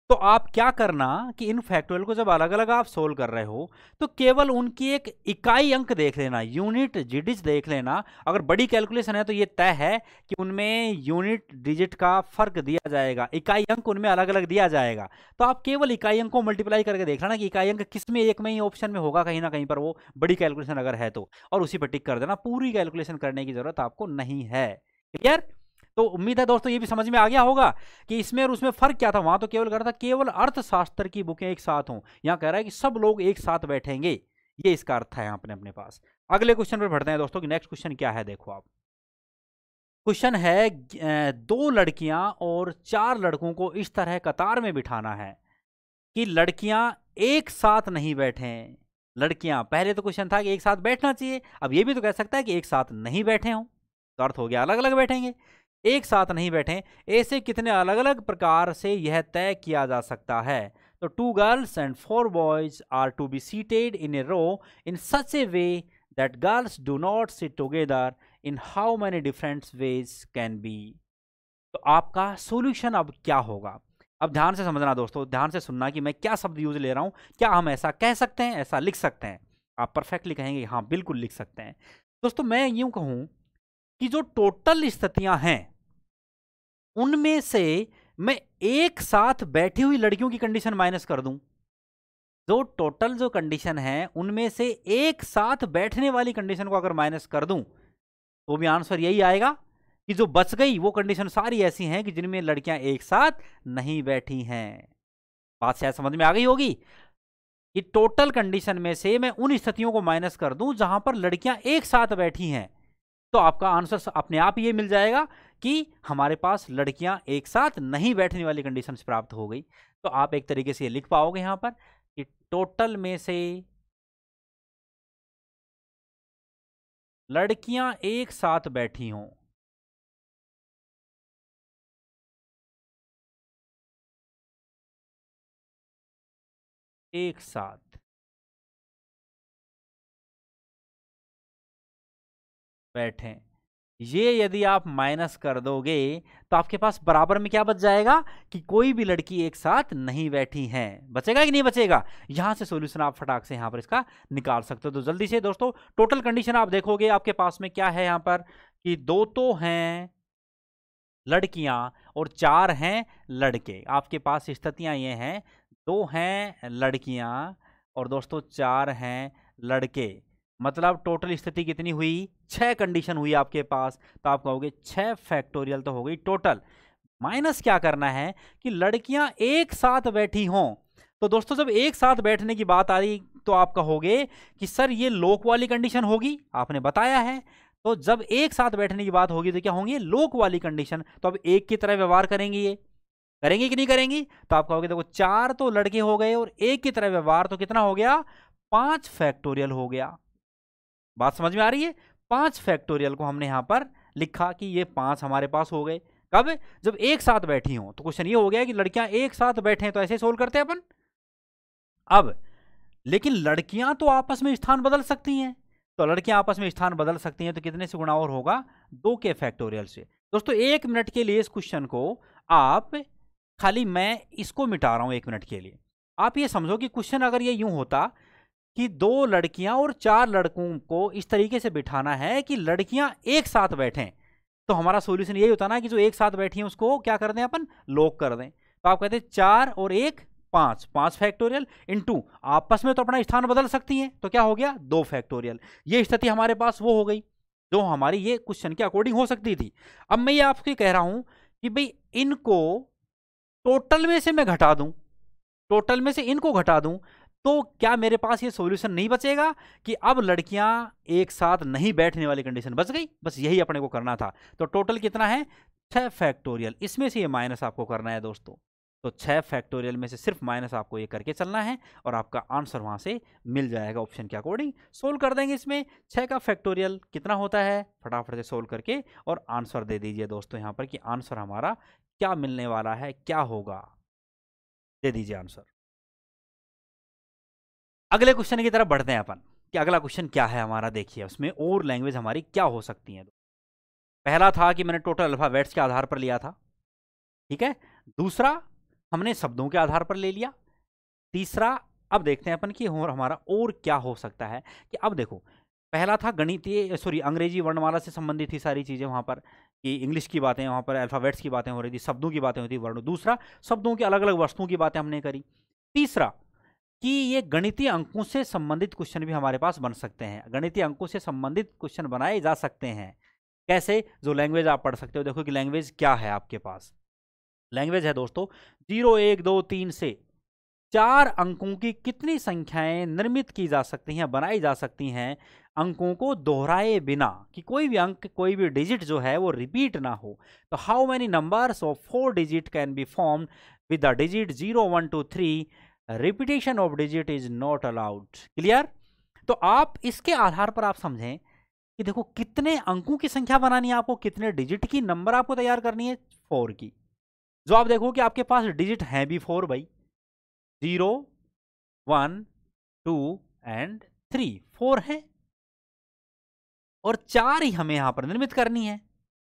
तो आप क्या करना कि इन फैक्टोरियल को जब अलग अलग आप सोल्व कर रहे हो, तो केवल उनकी एक इकाई अंक देख लेना, यूनिट डिजिट देख लेना। अगर बड़ी कैलकुलेशन है तो ये तय है कि उनमें यूनिट डिजिट का फर्क दिया जाएगा, इकाई अंक उनमें अलग अलग दिया जाएगा, तो आप केवल इकाई अंक को मल्टीप्लाई करके देख लेना कि इकाई अंक किस में, एक में ही ऑप्शन में होगा कहीं ना कहीं पर, वो बड़ी कैलकुलेशन अगर है तो, और उसी पर टिक कर देना, पूरी कैलकुलेशन करने की जरूरत आपको नहीं है, क्लियर। तो उम्मीद है दोस्तों ये भी समझ में आ गया होगा कि इसमें और उसमें फर्क क्या था। वहां तो केवल कर रहा था केवल अर्थशास्त्र की बुकें एक साथ हों, यहां कह रहा है कि सब लोग एक साथ बैठेंगे, ये इसका अर्थ है अपने अपने पास। अगले क्वेश्चन पर बढ़ते हैं दोस्तों कि नेक्स्ट क्वेश्चन क्या है, देखो आप, क्वेश्चन है 2 लड़कियां और 4 लड़कों को इस तरह कतार में बिठाना है कि लड़कियां एक साथ नहीं बैठे। लड़कियां, पहले तो क्वेश्चन था कि एक साथ बैठना चाहिए, अब ये भी तो कह सकता है कि एक साथ नहीं बैठे हों, तो अर्थ हो गया अलग अलग बैठेंगे। एक साथ नहीं बैठे, ऐसे कितने अलग अलग प्रकार से यह तय किया जा सकता है। तो 2 girls and 4 boys are to be seated in a row in such a way that girls do not sit together, in how many different ways can be. तो आपका सॉल्यूशन अब क्या होगा, अब ध्यान से समझना दोस्तों, ध्यान से सुनना कि मैं क्या शब्द यूज ले रहा हूं। क्या हम ऐसा कह सकते हैं, ऐसा लिख सकते हैं? आप परफेक्टली कहेंगे हाँ बिल्कुल लिख सकते हैं। दोस्तों मैं यूं कहूं कि जो टोटल स्थितियां हैं उनमें से मैं एक साथ बैठी हुई लड़कियों की कंडीशन माइनस कर दूं, जो टोटल जो कंडीशन है उनमें से एक साथ बैठने वाली कंडीशन को अगर माइनस कर दूं, तो भी आंसर यही आएगा कि जो बच गई वो कंडीशन सारी ऐसी हैं कि जिनमें लड़कियां एक साथ नहीं बैठी हैं। बात शायद समझ में आ गई होगी कि टोटल कंडीशन में से मैं उन स्थितियों को माइनस कर दूं जहां पर लड़कियां एक साथ बैठी हैं, तो आपका आंसर अपने आप ये मिल जाएगा कि हमारे पास लड़कियां एक साथ नहीं बैठने वाली कंडीशन प्राप्त हो गई। तो आप एक तरीके से ये लिख पाओगे यहां पर कि टोटल में से लड़कियां एक साथ बैठी हों, एक साथ बैठे, ये यदि आप माइनस कर दोगे तो आपके पास बराबर में क्या बच जाएगा कि कोई भी लड़की एक साथ नहीं बैठी है। बचेगा कि नहीं बचेगा? यहां से सॉल्यूशन आप फटाक से यहां पर इसका निकाल सकते हो। तो जल्दी से दोस्तों टोटल कंडीशन आप देखोगे आपके पास में क्या है यहां पर कि 2 तो हैं लड़कियां और 4 हैं लड़के। आपके पास स्थितियां ये हैं, 2 हैं लड़कियां और दोस्तों 4 हैं लड़के। मतलब टोटल स्थिति कितनी हुई? 6 कंडीशन हुई आपके पास। तो आप कहोगे 6 फैक्टोरियल तो हो गई टोटल। माइनस क्या करना है कि लड़कियां एक साथ बैठी हों। तो दोस्तों जब एक साथ बैठने की बात आ रही तो आप कहोगे कि सर ये लोक वाली कंडीशन होगी, आपने बताया है। तो जब एक साथ बैठने की बात होगी तो क्या होंगी? लोक वाली कंडीशन। तो अब एक की तरह व्यवहार करेंगे, ये करेंगे कि नहीं करेंगी? तो आप कहोगे देखो 4 तो लड़के हो गए और एक की तरह व्यवहार, तो कितना हो गया? 5 फैक्टोरियल हो गया। बात समझ में आ रही है? 5 फैक्टोरियल को हमने यहां पर लिखा कि ये 5 हमारे पास हो गए। कब? जब एक साथ बैठी हो। तो क्वेश्चन ये हो गया कि लड़कियां एक साथ बैठे, तो ऐसे सोल्व करते हैं अपन। अब लेकिन लड़कियां तो आपस में स्थान बदल सकती हैं। तो लड़कियां आपस में स्थान बदल सकती हैं तो कितने से गुणा और होगा? 2 के फैक्टोरियल से। दोस्तों 1 मिनट के लिए इस क्वेश्चन को आप खाली, मैं इसको मिटा रहा हूं 1 मिनट के लिए। आप ये समझो कि क्वेश्चन अगर ये यूं होता कि 2 लड़कियां और 4 लड़कों को इस तरीके से बिठाना है कि लड़कियां एक साथ बैठें, तो हमारा सॉल्यूशन यही होता ना कि जो एक साथ बैठी है उसको क्या कर दें अपन? लॉक कर दें। तो आप कहते हैं 4 और 1 5, 5 फैक्टोरियल इनटू आपस में तो अपना स्थान बदल सकती हैं, तो क्या हो गया? 2 फैक्टोरियल। ये स्थिति हमारे पास वो हो गई जो हमारी ये क्वेश्चन के अकॉर्डिंग हो सकती थी। अब मैं ये आपको कह रहा हूं कि भाई इनको टोटल में से मैं घटा दूं, टोटल में से इनको घटा दूं, तो क्या मेरे पास ये सॉल्यूशन नहीं बचेगा कि अब लड़कियां एक साथ नहीं बैठने वाली कंडीशन बच गई? बस यही अपने को करना था। तो टोटल कितना है? 6 फैक्टोरियल। इसमें से ये माइनस आपको करना है दोस्तों। तो 6 फैक्टोरियल में से सिर्फ माइनस आपको ये करके चलना है और आपका आंसर वहां से मिल जाएगा ऑप्शन के अकॉर्डिंग। सोल्व कर देंगे। इसमें 6 का फैक्टोरियल कितना होता है फटाफट से सोल्व करके और आंसर दे दीजिए दोस्तों यहां पर कि आंसर हमारा क्या मिलने वाला है, क्या होगा। दे दीजिए आंसर। अगले क्वेश्चन की तरफ बढ़ते हैं अपन कि अगला क्वेश्चन क्या है हमारा। देखिए उसमें और लैंग्वेज हमारी क्या हो सकती है। पहला था कि मैंने टोटल अल्फाबेट्स के आधार पर लिया था, ठीक है। दूसरा हमने शब्दों के आधार पर ले लिया। तीसरा अब देखते हैं अपन कि हमारा और क्या हो सकता है कि अब देखो पहला था गणितीय अंग्रेजी वर्णमाला से संबंधित थी सारी चीजें वहां पर, कि इंग्लिश की बातें वहां पर अल्फाबेट्स की बातें हो रही थी, शब्दों की बातें होती थी, वर्ण। दूसरा शब्दों की अलग अलग वस्तुओं की बातें हमने करी। तीसरा कि ये गणितीय अंकों से संबंधित क्वेश्चन भी हमारे पास बन सकते हैं, गणितीय अंकों से संबंधित क्वेश्चन बनाए जा सकते हैं। कैसे? जो लैंग्वेज आप पढ़ सकते हो। देखो कि लैंग्वेज क्या है आपके पास। लैंग्वेज है दोस्तों 0 1 2 3 से 4 अंकों की कितनी संख्याएं निर्मित की जा सकती हैं, बनाई जा सकती हैं अंकों को दोहराए बिना, कि कोई भी अंक, कोई भी डिजिट जो है वो रिपीट ना हो। तो how many numbers of 4 digit can be formed with the digit 0 1 2 3, repetition of digit is not allowed. Clear? तो आप इसके आधार पर आप समझें कि देखो कितने अंकों की संख्या बनानी है आपको, कितने डिजिट की नंबर आपको तैयार करनी है? 4 की। जो आप देखो कि आपके पास डिजिट हैं भी 4 भाई, 0 1 2 एंड 3, 4 है और 4 ही हमें यहां पर निर्मित करनी है।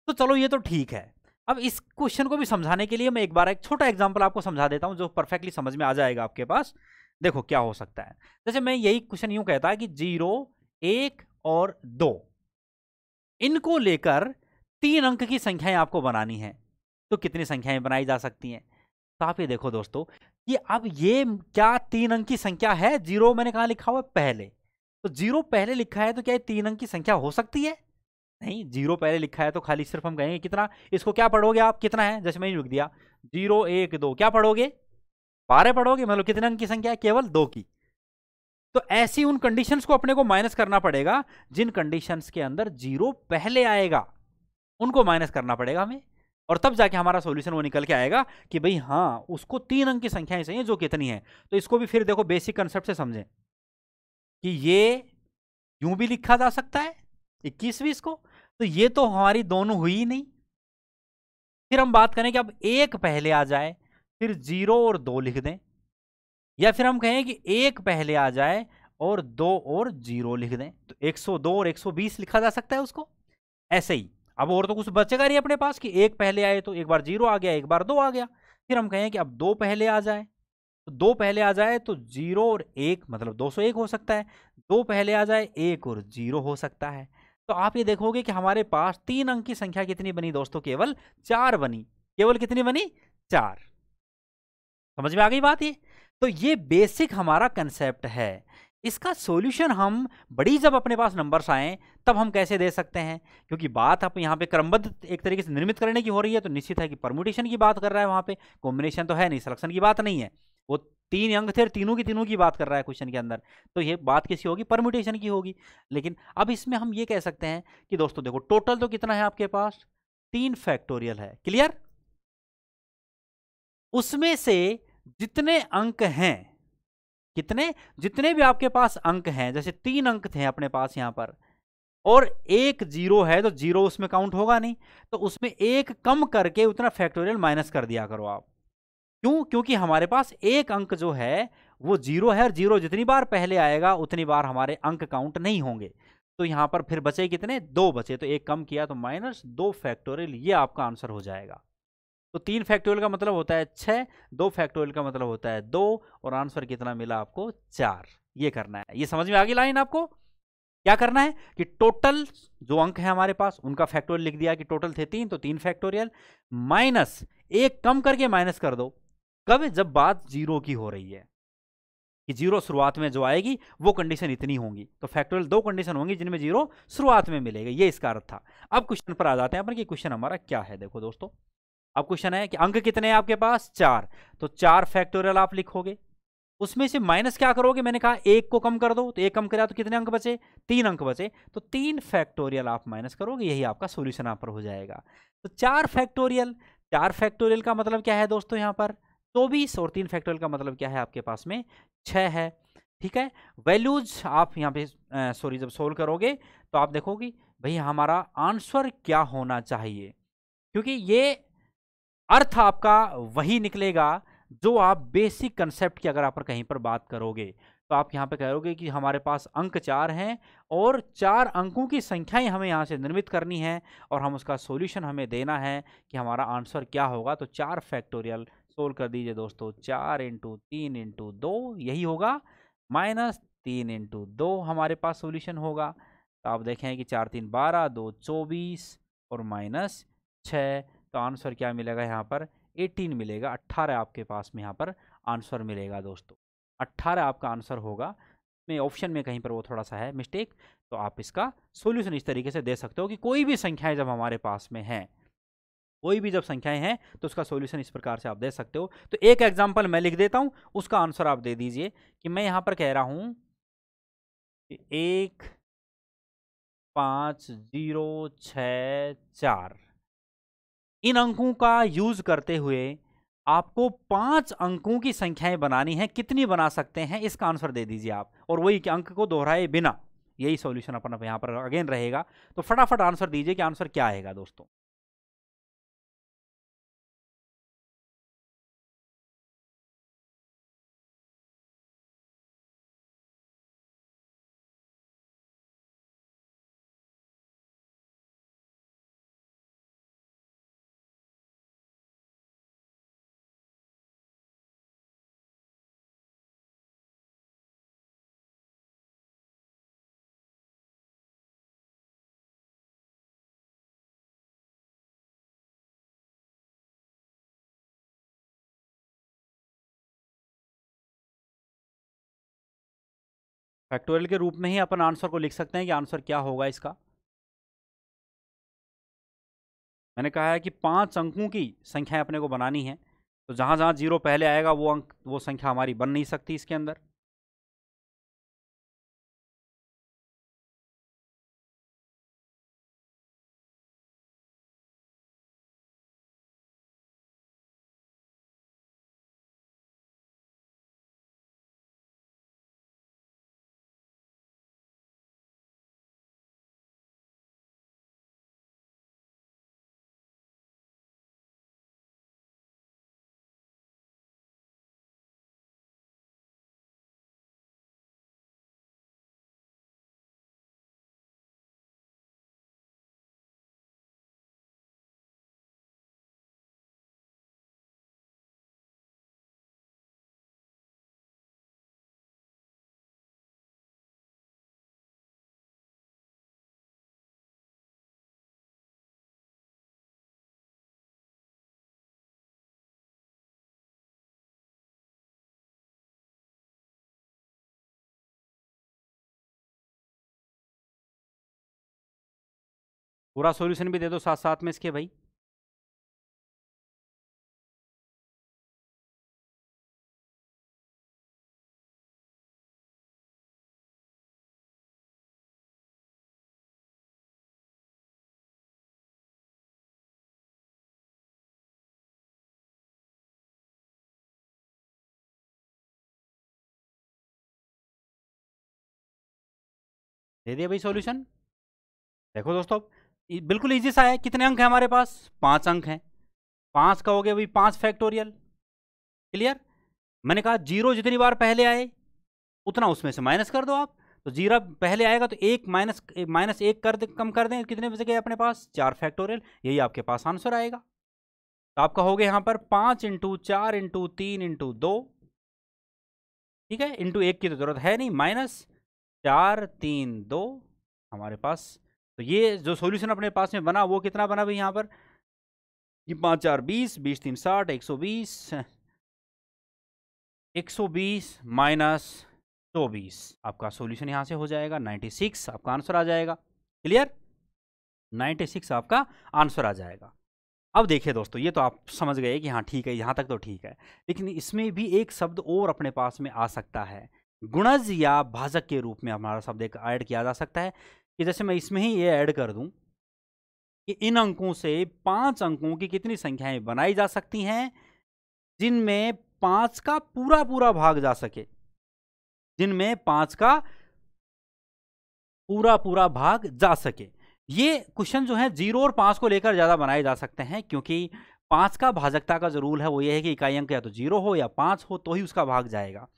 तो चलो ये तो ठीक है। अब इस क्वेश्चन को भी समझाने के लिए मैं एक बार एक छोटा एग्जांपल आपको समझा देता हूं जो परफेक्टली समझ में आ जाएगा आपके पास। देखो क्या हो सकता है। जैसे मैं यही क्वेश्चन यूं कहता है कि 0 1 और 2 इनको लेकर 3 अंक की संख्याएं आपको बनानी है, तो कितनी संख्याएं बनाई जा सकती हैं? तो आप ये देखो दोस्तों कि अब ये क्या 3 अंक की संख्या है? 0 मैंने कहा लिखा हुआ है पहले, तो 0 पहले लिखा है तो क्या ये 3 अंक की संख्या हो सकती है? नहीं, 0 पहले लिखा है तो खाली सिर्फ हम कहेंगे कितना, इसको क्या पढ़ोगे आप, कितना है? जैसे मैंने लिख दिया 0 1 2, क्या पढ़ोगे? 12 पढ़ोगे। मतलब कितने अंक की संख्या है? केवल 2 की। तो ऐसी उन कंडीशंस को अपने को माइनस करना पड़ेगा जिन कंडीशंस के अंदर 0 पहले आएगा, उनको माइनस करना पड़ेगा हमें, और तब जाके हमारा सॉल्यूशन वो निकल के आएगा कि भाई हाँ उसको 3 अंक की संख्याएं चाहिए जो कितनी है। तो इसको भी फिर देखो बेसिक कंसेप्ट से समझें कि ये यूं भी लिखा जा सकता है 21-20 को, तो ये तो हमारी दोनों हुई ही नहीं। फिर हम बात करें कि अब 1 पहले आ जाए, फिर 0 और 2 लिख दें, या फिर हम कहें कि एक पहले आ जाए और 2 और 0 लिख दें, तो 102 और 120 लिखा जा सकता है उसको। ऐसे ही अब और तो कुछ बचेगा नहीं अपने पास कि एक पहले आए तो एक बार 0 आ गया, एक बार 2 आ गया। फिर हम कहें कि अब 2 पहले आ जाए, तो 2 पहले आ जाए तो 0 और 1 मतलब 201 हो सकता है। 2 पहले आ जाए 1 और 0 हो सकता है। तो आप ये देखोगे कि हमारे पास 3 अंक की संख्या कितनी बनी दोस्तों, केवल 4 बनी। केवल कितनी बनी? 4। समझ में आ गई बात ये? तो ये बेसिक हमारा कंसेप्ट है। इसका सॉल्यूशन हम बड़ी जब अपने पास नंबर्स आए तब हम कैसे दे सकते हैं, क्योंकि बात आप यहाँ पे क्रमबद्ध एक तरीके से निर्मित करने की हो रही है, तो निश्चित है कि परम्यूटेशन की बात कर रहा है वहां पे, कॉम्बिनेशन तो है नहीं, सिलेक्शन की बात नहीं है। वो 3 अंक थे, तीनों की बात कर रहा है क्वेश्चन के अंदर, तो ये बात किसी होगी? परम्यूटेशन की होगी। लेकिन अब इसमें हम ये कह सकते हैं कि दोस्तों देखो, टोटल तो कितना है आपके पास? 3 फैक्टोरियल है, क्लियर? उसमें से जितने अंक हैं, कितने, जितने भी आपके पास अंक हैं, जैसे 3 अंक थे अपने पास यहां पर और एक 0 है, तो 0 उसमें काउंट होगा नहीं, तो उसमें एक कम करके उतना फैक्टोरियल माइनस कर दिया करो आप। क्यों? क्योंकि हमारे पास एक अंक जो है वो 0 है, और 0 जितनी बार पहले आएगा उतनी बार हमारे अंक काउंट नहीं होंगे। तो यहां पर फिर बचे कितने? 2 बचे, तो एक कम किया तो -2 फैक्टोरियल, ये आपका आंसर हो जाएगा। तो 3 फैक्टोरियल का मतलब होता है 6, 2 फैक्टोरियल का मतलब होता है 2, और आंसर कितना मिला आपको? 4। ये करना है। ये समझ में आ गई लाइन आपको? क्या करना है कि टोटल जो अंक है हमारे पास उनका फैक्टोरियल लिख दिया कि टोटल थे 3, तो 3 फैक्टोरियल माइनस एक कम करके माइनस कर दो। कब? जब बात 0 की हो रही है, कि 0 शुरुआत में जो आएगी वो कंडीशन इतनी होंगी, तो फैक्टोरियल 2 कंडीशन होंगी जिनमें 0 शुरुआत में मिलेगा, ये इसका अर्थ था। अब क्वेश्चन पर आ जाते हैं अपन कि क्वेश्चन हमारा क्या है। देखो दोस्तों, अब क्वेश्चन है कि अंक कितने हैं आपके पास? 4, तो 4 फैक्टोरियल आप लिखोगे, उसमें से माइनस क्या करोगे? मैंने कहा एक को कम कर दो, तो एक कम करा तो कितने अंक बचे? 3 अंक बचे, तो 3 फैक्टोरियल आप माइनस करोगे, यही आपका सॉल्यूशन यहाँ पर हो जाएगा। तो 4 फैक्टोरियल, 4 फैक्टोरियल का मतलब क्या है दोस्तों यहाँ पर? 24, और 3 फैक्टोरियल का मतलब क्या है आपके पास में? 6 है। ठीक है, वैल्यूज आप यहाँ पे सॉरी जब सोल्व करोगे तो आप देखोगे भाई हमारा आंसर क्या होना चाहिए, क्योंकि ये अर्थ आपका वही निकलेगा जो आप बेसिक कंसेप्ट की अगर आप पर कहीं पर बात करोगे, तो आप यहाँ पे कहोगे कि हमारे पास अंक 4 हैं और 4 अंकों की संख्याएं हमें यहाँ से निर्मित करनी है, और हम उसका सॉल्यूशन हमें देना है कि हमारा आंसर क्या होगा। तो 4 फैक्टोरियल सोल्व कर दीजिए दोस्तों, 4 इंटू 3 इंटू 2 यही होगा, -3 इंटू 2 हमारे पास सॉल्यूशन होगा। तो आप देखें कि 4 3 12, 2 24 और -6, तो आंसर क्या मिलेगा यहाँ पर? 18 मिलेगा। 18 आपके पास में यहाँ पर आंसर मिलेगा दोस्तों, 18 आपका आंसर होगा। में ऑप्शन में कहीं पर वो थोड़ा सा है मिस्टेक, तो आप इसका सॉल्यूशन इस तरीके से दे सकते हो कि कोई भी संख्याएं जब हमारे पास में हैं, कोई भी जब संख्याएं हैं तो उसका सॉल्यूशन इस प्रकार से आप दे सकते हो। तो एक एग्जांपल मैं लिख देता हूं, उसका आंसर आप दे दीजिए कि मैं यहां पर कह रहा हूं कि 1 5 0 6 4, इन अंकों का यूज करते हुए आपको 5 अंकों की संख्याएं बनानी है। कितनी बना सकते हैं इसका आंसर दे दीजिए आप, और वही कि अंक को दोहराए बिना, यही सॉल्यूशन अपना यहां पर अगेन रहेगा। तो फटाफट आंसर दीजिए कि आंसर क्या आएगा दोस्तों। फैक्टोरियल के रूप में ही अपन आंसर को लिख सकते हैं कि आंसर क्या होगा इसका। मैंने कहा है कि 5 अंकों की संख्या अपने को बनानी है, तो जहां जहां 0 पहले आएगा वो अंक, वो संख्या हमारी बन नहीं सकती इसके अंदर। पूरा सॉल्यूशन भी दे दो साथ साथ में इसके भाई। दे दिया भाई सॉल्यूशन। देखो दोस्तों बिल्कुल इजी सा है। कितने अंक है हमारे पास? 5 अंक हैं। 5 का हो गया भाई 5 फैक्टोरियल। क्लियर? मैंने कहा जीरो जितनी बार पहले आए उतना उसमें से माइनस कर दो आप। तो जीरो पहले आएगा तो एक माइनस एक कर दे, कम कर दें, कितने बचे गए अपने पास? 4 फैक्टोरियल। यही आपके पास आंसर आएगा। तो आपका हो गया यहाँ पर 5 इंटू 4 इंटू 3 इंटू 2, ठीक है, इंटू 1 की तो जरूरत है नहीं, माइनस 4 3 2 हमारे पास। तो ये जो सॉल्यूशन अपने पास में बना वो कितना बना भाई यहाँ पर? ये 5 4 20, 20 3 60, 120, 120 माइनस 24 आपका सॉल्यूशन यहाँ से हो जाएगा 96, आपका आंसर आ जाएगा। क्लियर? 96 आपका आंसर आ जाएगा। अब देखिए दोस्तों, ये तो आप समझ गए कि हाँ ठीक है, यहाँ तक तो ठीक है, लेकिन इसमें भी एक शब्द और अपने पास में आ सकता है। गुणज या भाजक के रूप में हमारा शब्द एक ऐड किया जा सकता है कि जैसे मैं इसमें ही ये ऐड कर दूं कि इन अंकों से 5 अंकों की कितनी संख्याएं बनाई जा सकती हैं जिनमें 5 का पूरा पूरा भाग जा सके, जिनमें 5 का पूरा पूरा भाग जा सके। ये क्वेश्चन जो है 0 और 5 को लेकर ज्यादा बनाए जा सकते हैं, क्योंकि 5 का भाजकता का जो रूल है वो ये है कि इकाई अंक या तो 0 हो या 5 हो तो ही उसका भाग जाएगा,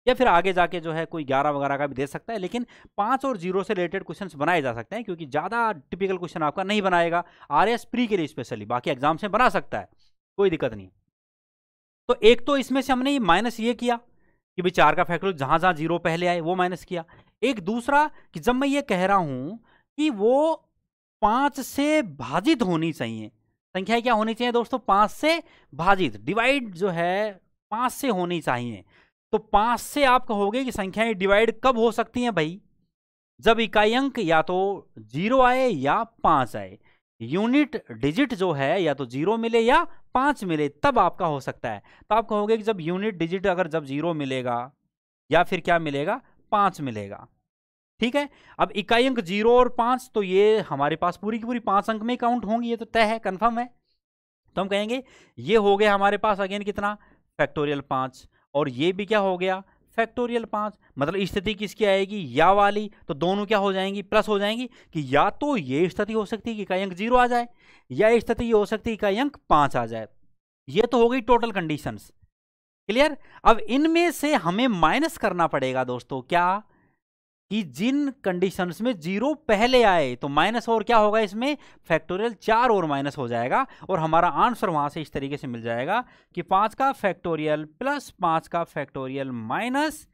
या फिर आगे जाके जो है कोई 11 वगैरह का भी दे सकता है, लेकिन 5 और 0 से रिलेटेड क्वेश्चंस बनाए जा सकते हैं, क्योंकि ज़्यादा टिपिकल क्वेश्चन आपका नहीं बनाएगा आरएस प्री के लिए स्पेशली, बाकी एग्जाम से बना सकता है, कोई दिक्कत नहीं। तो एक तो इसमें से हमने माइनस ये किया कि भाई 4 का फैक्टोरियल जहां जहां 0 पहले आए वो माइनस किया। एक दूसरा कि जब मैं ये कह रहा हूं कि वो 5 से भाजित होनी चाहिए, संख्या क्या होनी चाहिए दोस्तों? 5 से भाजित, डिवाइड जो है 5 से होनी चाहिए। तो 5 से आप कहोगे कि संख्याएं डिवाइड कब हो सकती हैं भाई? जब इकाई अंक या तो 0 आए या 5 आए, यूनिट डिजिट जो है या तो 0 मिले या 5 मिले, तब आपका हो सकता है। तो आप कहोगे कि जब यूनिट डिजिट अगर जब 0 मिलेगा या फिर क्या मिलेगा? 5 मिलेगा। ठीक है, अब इकाई अंक 0 और 5 तो ये हमारे पास पूरी की पूरी 5 अंक में काउंट होंगी, ये तो तय है, कंफर्म है। तो हम कहेंगे ये हो गया हमारे पास अगेन कितना? फैक्टोरियल 5, और ये भी क्या हो गया? फैक्टोरियल 5। मतलब स्थिति किसकी आएगी? या वाली। तो दोनों क्या हो जाएंगी? प्लस हो जाएंगी, कि या तो ये स्थिति हो सकती है कि इकाई अंक 0 आ जाए, या स्थिति ये हो सकती है इकाई अंक 5 आ जाए। ये तो हो गई टोटल कंडीशंस। क्लियर? अब इनमें से हमें माइनस करना पड़ेगा दोस्तों, क्या? कि जिन कंडीशंस में 0 पहले आए, तो माइनस और क्या होगा इसमें? फैक्टोरियल 4 और माइनस हो जाएगा, और हमारा आंसर वहां से इस तरीके से मिल जाएगा कि 5 का फैक्टोरियल प्लस 5 का फैक्टोरियल माइनस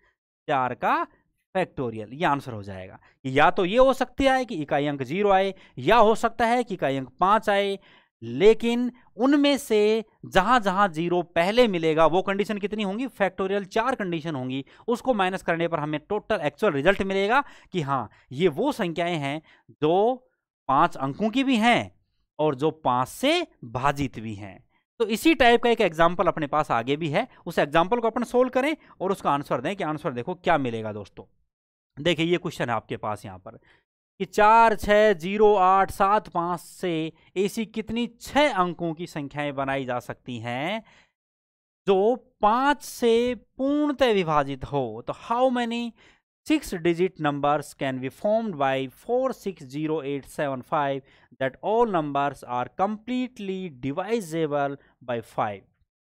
4 का फैक्टोरियल, ये आंसर हो जाएगा। या तो ये हो सकता है कि इकाई अंक 0 आए, या हो सकता है कि इकाई अंक 5 आए, लेकिन उनमें से जहां जहां 0 पहले मिलेगा वो कंडीशन कितनी होंगी? फैक्टोरियल 4 कंडीशन होंगी। उसको माइनस करने पर हमें टोटल एक्चुअल रिजल्ट मिलेगा कि हाँ ये वो संख्याएं हैं जो 5 अंकों की भी हैं और जो 5 से भाजित भी हैं। तो इसी टाइप का एक एग्जाम्पल अपने पास आगे भी है, उस एग्जाम्पल को अपन सोल्व करें और उसका आंसर दें कि आंसर देखो क्या मिलेगा दोस्तों। देखिए ये क्वेश्चन है आपके पास यहाँ पर कि 4 6 0 8 7 5 से ऐसी कितनी 6 अंकों की संख्याएं बनाई जा सकती हैं जो 5 से पूर्णतः विभाजित हो। तो how many 6 digit numbers can be formed by 460875 that all numbers are completely divisible by 5?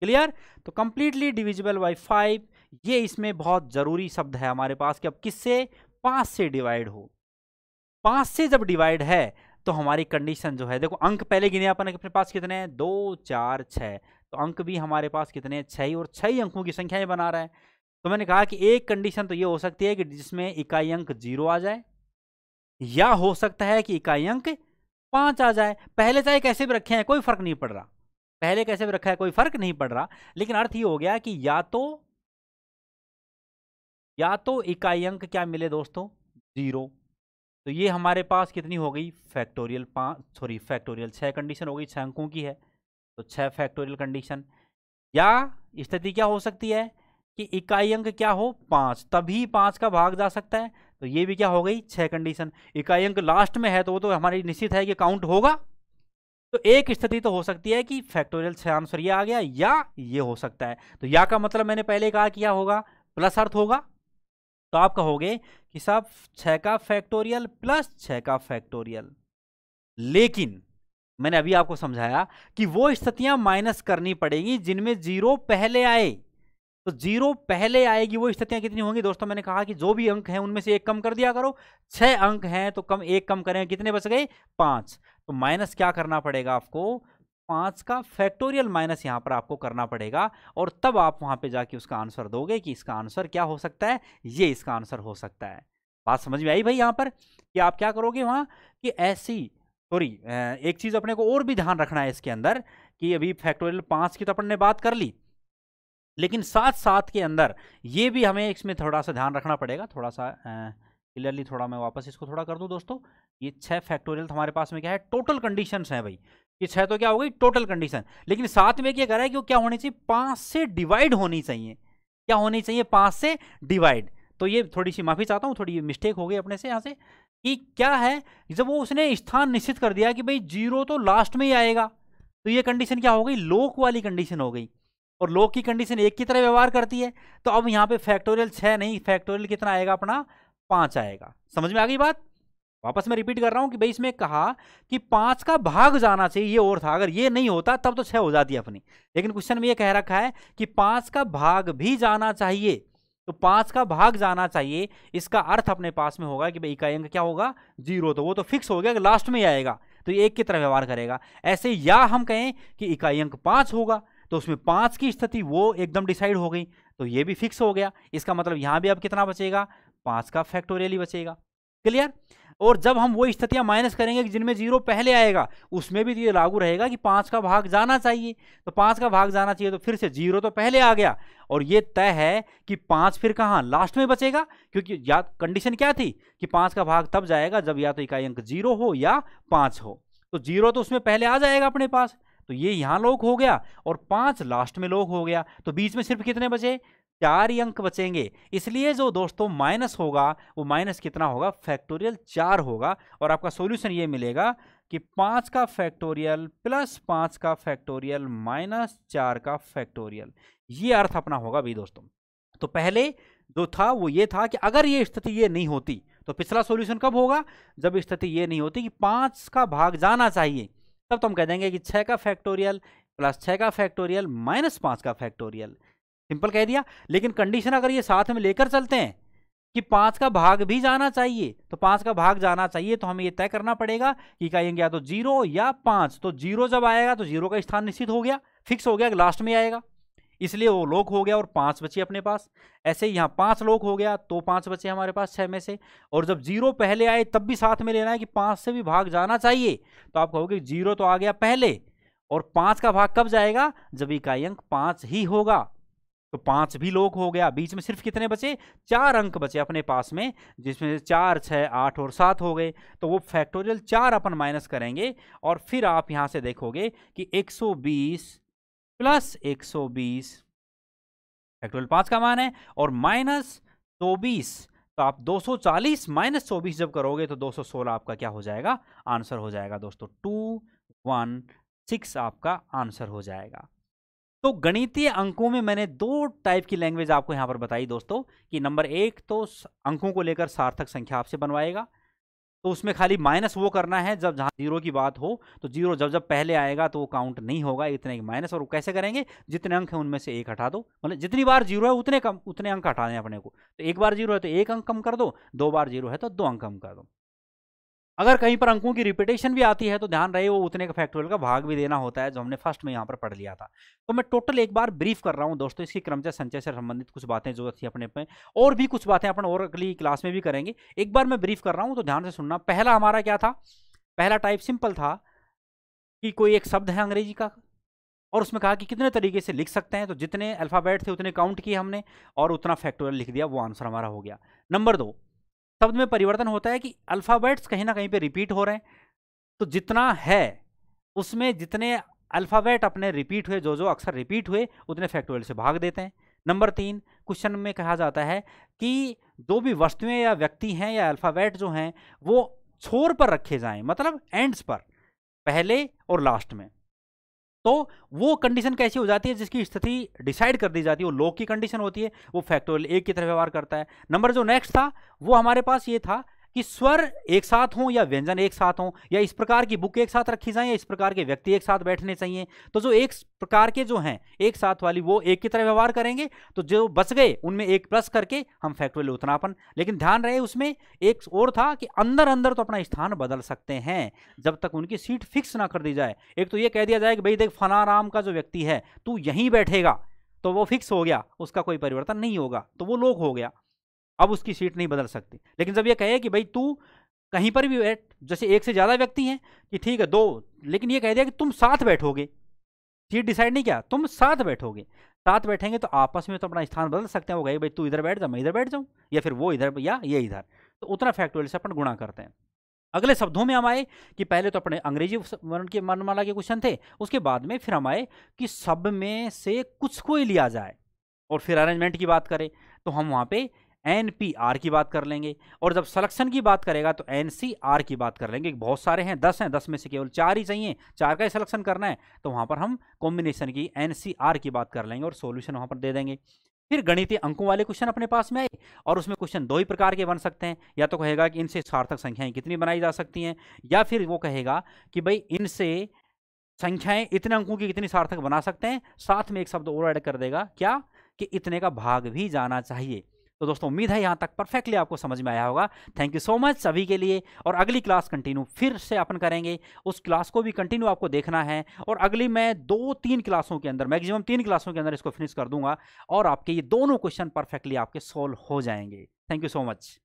Clear? तो completely divisible by 5 ये इसमें बहुत जरूरी शब्द है हमारे पास कि अब किससे? 5 से डिवाइड हो। 5 से जब डिवाइड है तो हमारी कंडीशन जो है, देखो अंक पहले गिने अपन अपने पास कितने हैं? 2 4 6, तो अंक भी हमारे पास कितने हैं? 6, और 6 अंकों की संख्याएं बना रहा है। तो मैंने कहा कि एक कंडीशन तो ये हो सकती है कि जिसमें इकाई अंक 0 आ जाए, या हो सकता है कि इकाई अंक 5 आ जाए। पहले चाहे कैसे भी रखे हैं कोई फर्क नहीं पड़ रहा, पहले कैसे भी रखा है कोई फर्क नहीं पड़ रहा, लेकिन अर्थ ये हो गया कि या तो इकाई अंक क्या मिले दोस्तों? 0, तो ये हमारे पास कितनी हो गई, फैक्टोरियल 5, फैक्टोरियल 6 कंडीशन हो गई, 6 अंकों की है, तो 6 फैक्टोरियल कंडीशन। या स्थिति क्या हो सकती है कि इकाई अंक क्या हो 5, तभी 5 का भाग जा सकता है, तो ये भी क्या हो गई 6 कंडीशन। इकाई अंक लास्ट में है तो वो तो हमारी निश्चित है कि काउंट होगा। तो एक स्थिति तो हो सकती है कि फैक्टोरियल 6 आंसर ये आ गया, या ये हो सकता है। तो या का मतलब मैंने पहले कहा क्या होगा, प्लस अर्थ होगा। तो आप कहोगे कि साहब 6 का फैक्टोरियल प्लस 6 का फैक्टोरियल, लेकिन मैंने अभी आपको समझाया कि वो स्थितियां माइनस करनी पड़ेगी जिनमें 0 पहले आए। तो 0 पहले आएगी वो स्थितियां कितनी होंगी दोस्तों, मैंने कहा कि जो भी अंक हैं उनमें से एक कम कर दिया करो। 6 अंक हैं तो एक कम करें, कितने बच गए 5। तो माइनस क्या करना पड़ेगा आपको, 5 का फैक्टोरियल माइनस यहां पर आपको करना पड़ेगा, और तब आप वहां पे जाके उसका आंसर दोगे कि इसका आंसर क्या हो सकता है, ये इसका आंसर हो सकता है। बात समझ में आई भाई यहां पर कि आप क्या करोगे वहां कि ऐसी एक चीज अपने को और भी ध्यान रखना है इसके अंदर कि अभी फैक्टोरियल 5 की तो अपन ने बात कर ली, लेकिन साथ साथ के अंदर ये भी हमें इसमें थोड़ा सा ध्यान रखना पड़ेगा, थोड़ा सा क्लियरली थोड़ा मैं वापस इसको थोड़ा कर दूं दोस्तों। ये 6 फैक्टोरियल हमारे पास में क्या है, टोटल कंडीशंस हैं भाई, ये 6 तो क्या हो गई टोटल कंडीशन, लेकिन साथ में क्या करा है कि वो क्या होनी चाहिए, 5 से डिवाइड होनी चाहिए। क्या होनी चाहिए, 5 से डिवाइड। तो ये थोड़ी सी माफी चाहता हूँ, थोड़ी मिस्टेक हो गई अपने से यहाँ से कि क्या है, जब वो उसने स्थान निश्चित कर दिया कि भाई 0 तो लास्ट में ही आएगा, तो ये कंडीशन क्या हो गई, लोक वाली कंडीशन हो गई, और लोक की कंडीशन एक की तरह व्यवहार करती है। तो अब यहाँ पे फैक्टोरियल 6 नहीं, फैक्टोरियल कितना आएगा अपना 5 आएगा। समझ में आ गई बात। वापस मैं रिपीट कर रहा हूं कि भाई इसमें कहा कि 5 का भाग जाना चाहिए, ये और था, अगर ये नहीं होता तब तो 6 हो जाती है अपनी, लेकिन क्वेश्चन में ये कह रखा है कि 5 का भाग भी जाना चाहिए। तो 5 का भाग जाना चाहिए, इसका अर्थ अपने पास में होगा कि भाई इकाई अंक क्या होगा 0, तो वो तो फिक्स हो गया कि लास्ट में ही आएगा, तो ये एक की तरह व्यवहार करेगा। ऐसे या हम कहें कि इकाई अंक 5 होगा, तो उसमें 5 की स्थिति वो एकदम डिसाइड हो गई, तो ये भी फिक्स हो गया। इसका मतलब यहां भी अब कितना बचेगा, 5 का फैक्टोरियल ही बचेगा। क्लियर। और जब हम वो स्थितियां माइनस करेंगे जिनमें 0 पहले आएगा, उसमें भी ये लागू रहेगा कि 5 का भाग जाना चाहिए। तो 5 का भाग जाना चाहिए, तो फिर से 0 तो पहले आ गया, और ये तय है कि 5 फिर कहां लास्ट में बचेगा, क्योंकि या कंडीशन क्या थी कि 5 का भाग तब जाएगा जब या तो इकाई अंक 0 हो या 5 हो। तो 0 तो उसमें पहले आ जाएगा अपने पास, तो ये यहां लोक हो गया, और 5 लास्ट में लोक हो गया, तो बीच में सिर्फ कितने बचे, 4 ही अंक बचेंगे। इसलिए जो दोस्तों माइनस होगा वो माइनस कितना होगा, फैक्टोरियल 4 होगा। और आपका सॉल्यूशन ये मिलेगा कि 5 का फैक्टोरियल प्लस 5 का फैक्टोरियल माइनस 4 का फैक्टोरियल, ये अर्थ अपना होगा भाई दोस्तों। तो पहले जो था वो ये था कि अगर ये स्थिति ये नहीं होती, तो पिछला सॉल्यूशन कब होगा, जब स्थिति ये नहीं होती कि 5 का भाग जाना चाहिए, तब तो हम कह देंगे कि 6 का फैक्टोरियल प्लस 6 का फैक्टोरियल माइनस 5 का फैक्टोरियल, सिंपल कह दिया। लेकिन कंडीशन अगर ये साथ में लेकर चलते हैं कि 5 का भाग भी जाना चाहिए, तो 5 का भाग जाना चाहिए, तो हमें ये तय करना पड़ेगा कि कहेंगे या तो 0 या 5। तो 0 जब आएगा तो 0 का स्थान निश्चित हो गया, फिक्स हो गया कि लास्ट में आएगा, इसलिए वो लोक हो गया और 5 बचे अपने पास। ऐसे ही यहाँ 5 लोक हो गया तो 5 बचे हमारे पास 6 में से। और जब 0 पहले आए तब भी साथ में लेना है कि 5 से भी भाग जाना चाहिए, तो आप कहोगे 0 तो आ गया पहले, और 5 का भाग कब जाएगा, जब इकाई अंक 5 ही होगा, तो 5 भी लोक हो गया। बीच में सिर्फ कितने बचे, 4 अंक बचे अपने पास में, जिसमें 4, 6, 8 और 7 हो गए। तो वो फैक्टोरियल 4 अपन माइनस करेंगे, और फिर आप यहां से देखोगे कि 120 प्लस 120 फैक्टोरियल 5 का मान है, और माइनस 24, तो आप 240 माइनस 24 जब करोगे तो 216 आपका क्या हो जाएगा, आंसर हो जाएगा दोस्तों, 216 आपका आंसर हो जाएगा। तो गणितीय अंकों में मैंने 2 टाइप की लैंग्वेज आपको यहां पर बताई दोस्तों, कि नंबर 1 तो अंकों को लेकर सार्थक संख्या आपसे बनवाएगा, तो उसमें खाली माइनस वो करना है जब जहां 0 की बात हो, तो 0 जब जब पहले आएगा तो वो काउंट नहीं होगा, इतने माइनस। और वो कैसे करेंगे, जितने अंक हैं उनमें से 1 हटा दो, मतलब जितनी बार 0 है उतने अंक हटाने अपने को। तो 1 बार 0 है तो 1 अंक कम कर दो, 2 बार 0 है तो 2 अंक कम कर दो। अगर कहीं पर अंकों की रिपीटेशन भी आती है तो ध्यान रहे वो उतने का फैक्टोरियल का भाग भी देना होता है, जो हमने फर्स्ट में यहाँ पर पढ़ लिया था। तो मैं टोटल एक बार ब्रीफ कर रहा हूँ दोस्तों, इसकी क्रमचय संचय से संबंधित कुछ बातें जो थी अपने पे, और भी कुछ बातें अपन और अगली क्लास में भी करेंगे। एक बार मैं ब्रीफ कर रहा हूँ तो ध्यान से सुनना। पहला हमारा क्या था, पहला टाइप सिंपल था कि कोई एक शब्द है अंग्रेजी का, और उसमें कहा कि कितने तरीके से लिख सकते हैं, तो जितने अल्फाबेट थे उतने काउंट किए हमने और उतना फैक्टोरियल लिख दिया, वो आंसर हमारा हो गया। नंबर 2, शब्द में परिवर्तन होता है कि अल्फाबेट्स कहीं ना कहीं पे रिपीट हो रहे हैं, तो जितना है उसमें जितने अल्फाबेट अपने रिपीट हुए, जो जो अक्षर रिपीट हुए उतने फैक्टोरियल से भाग देते हैं। नंबर 3 क्वेश्चन में कहा जाता है कि जो भी वस्तुएं या व्यक्ति हैं या अल्फाबेट जो हैं वो छोर पर रखे जाएं, मतलब एंड्स पर, पहले और लास्ट में। तो वो कंडीशन कैसी हो जाती है जिसकी स्थिति डिसाइड कर दी जाती है, वो लॉग की कंडीशन होती है, वो फैक्टोरियल 1 की तरह व्यवहार करता है। नंबर जो नेक्स्ट था वो हमारे पास ये था कि स्वर एक साथ हों या व्यंजन एक साथ हों, या इस प्रकार की बुक एक साथ रखी जाए या इस प्रकार के व्यक्ति एक साथ बैठने चाहिए। तो जो एक प्रकार के जो हैं एक साथ वाली वो 1 की तरह व्यवहार करेंगे, तो जो बच गए उनमें 1 प्लस करके हम फैक्टोरियल उतनापन। लेकिन ध्यान रहे उसमें एक और था कि अंदर अंदर तो अपना स्थान बदल सकते हैं जब तक उनकी सीट फिक्स ना कर दी जाए। एक तो ये कह दिया जाए कि भाई देख फला राम का जो व्यक्ति है तू यहीं बैठेगा, तो वो फिक्स हो गया, उसका कोई परिवर्तन नहीं होगा, तो वो लोग हो गया, अब उसकी सीट नहीं बदल सकती। लेकिन जब ये कहे कि भाई तू कहीं पर भी बैठ, जैसे 1 से ज्यादा व्यक्ति हैं कि ठीक है 2, लेकिन ये कह दिया कि तुम साथ बैठोगे, सीट डिसाइड नहीं किया, तुम साथ बैठोगे, साथ बैठेंगे तो आपस में तो अपना स्थान बदल सकते हैं। वो कहे भाई तू इधर बैठ जा, मैं इधर बैठ जाऊं, या फिर वो इधर या ये इधर, तो उतना फैक्टोरियल से अपन गुणा करते हैं। अगले शब्दों में हम आए कि पहले तो अपने अंग्रेजी वर्ण के वर्णमाला के क्वेश्चन थे, उसके बाद में फिर हम आए कि शब्द में से कुछ को ही लिया जाए और फिर अरेंजमेंट की बात करें, तो हम वहां पे NPR की बात कर लेंगे, और जब सिलेक्शन की बात करेगा तो NCR की बात कर लेंगे। बहुत सारे हैं, 10 हैं, 10 में से केवल 4 ही चाहिए, 4 का ही सिलेक्शन करना है, तो वहां पर हम कॉम्बिनेशन की NCR की बात कर लेंगे और सॉल्यूशन वहां पर दे देंगे। फिर गणितीय अंकों वाले क्वेश्चन अपने पास में आए, और उसमें क्वेश्चन 2 ही प्रकार के बन सकते हैं, या तो कहेगा कि इनसे सार्थक संख्याएं कितनी बनाई जा सकती हैं, या फिर वो कहेगा कि भाई इनसे संख्याएं इतने अंकों की कितनी सार्थक बना सकते हैं, साथ में एक शब्द और ऐड कर देगा, क्या कि इतने का भाग भी जाना चाहिए। तो दोस्तों उम्मीद है यहाँ तक परफेक्टली आपको समझ में आया होगा। थैंक यू सो मच सभी के लिए, और अगली क्लास कंटिन्यू फिर से अपन करेंगे, उस क्लास को भी कंटिन्यू आपको देखना है, और अगली मैं 2-3 क्लासों के अंदर, मैक्सिमम 3 क्लासों के अंदर इसको फिनिश कर दूंगा, और आपके ये दोनों क्वेश्चन परफेक्टली आपके सोल्व हो जाएंगे। Thank you so much.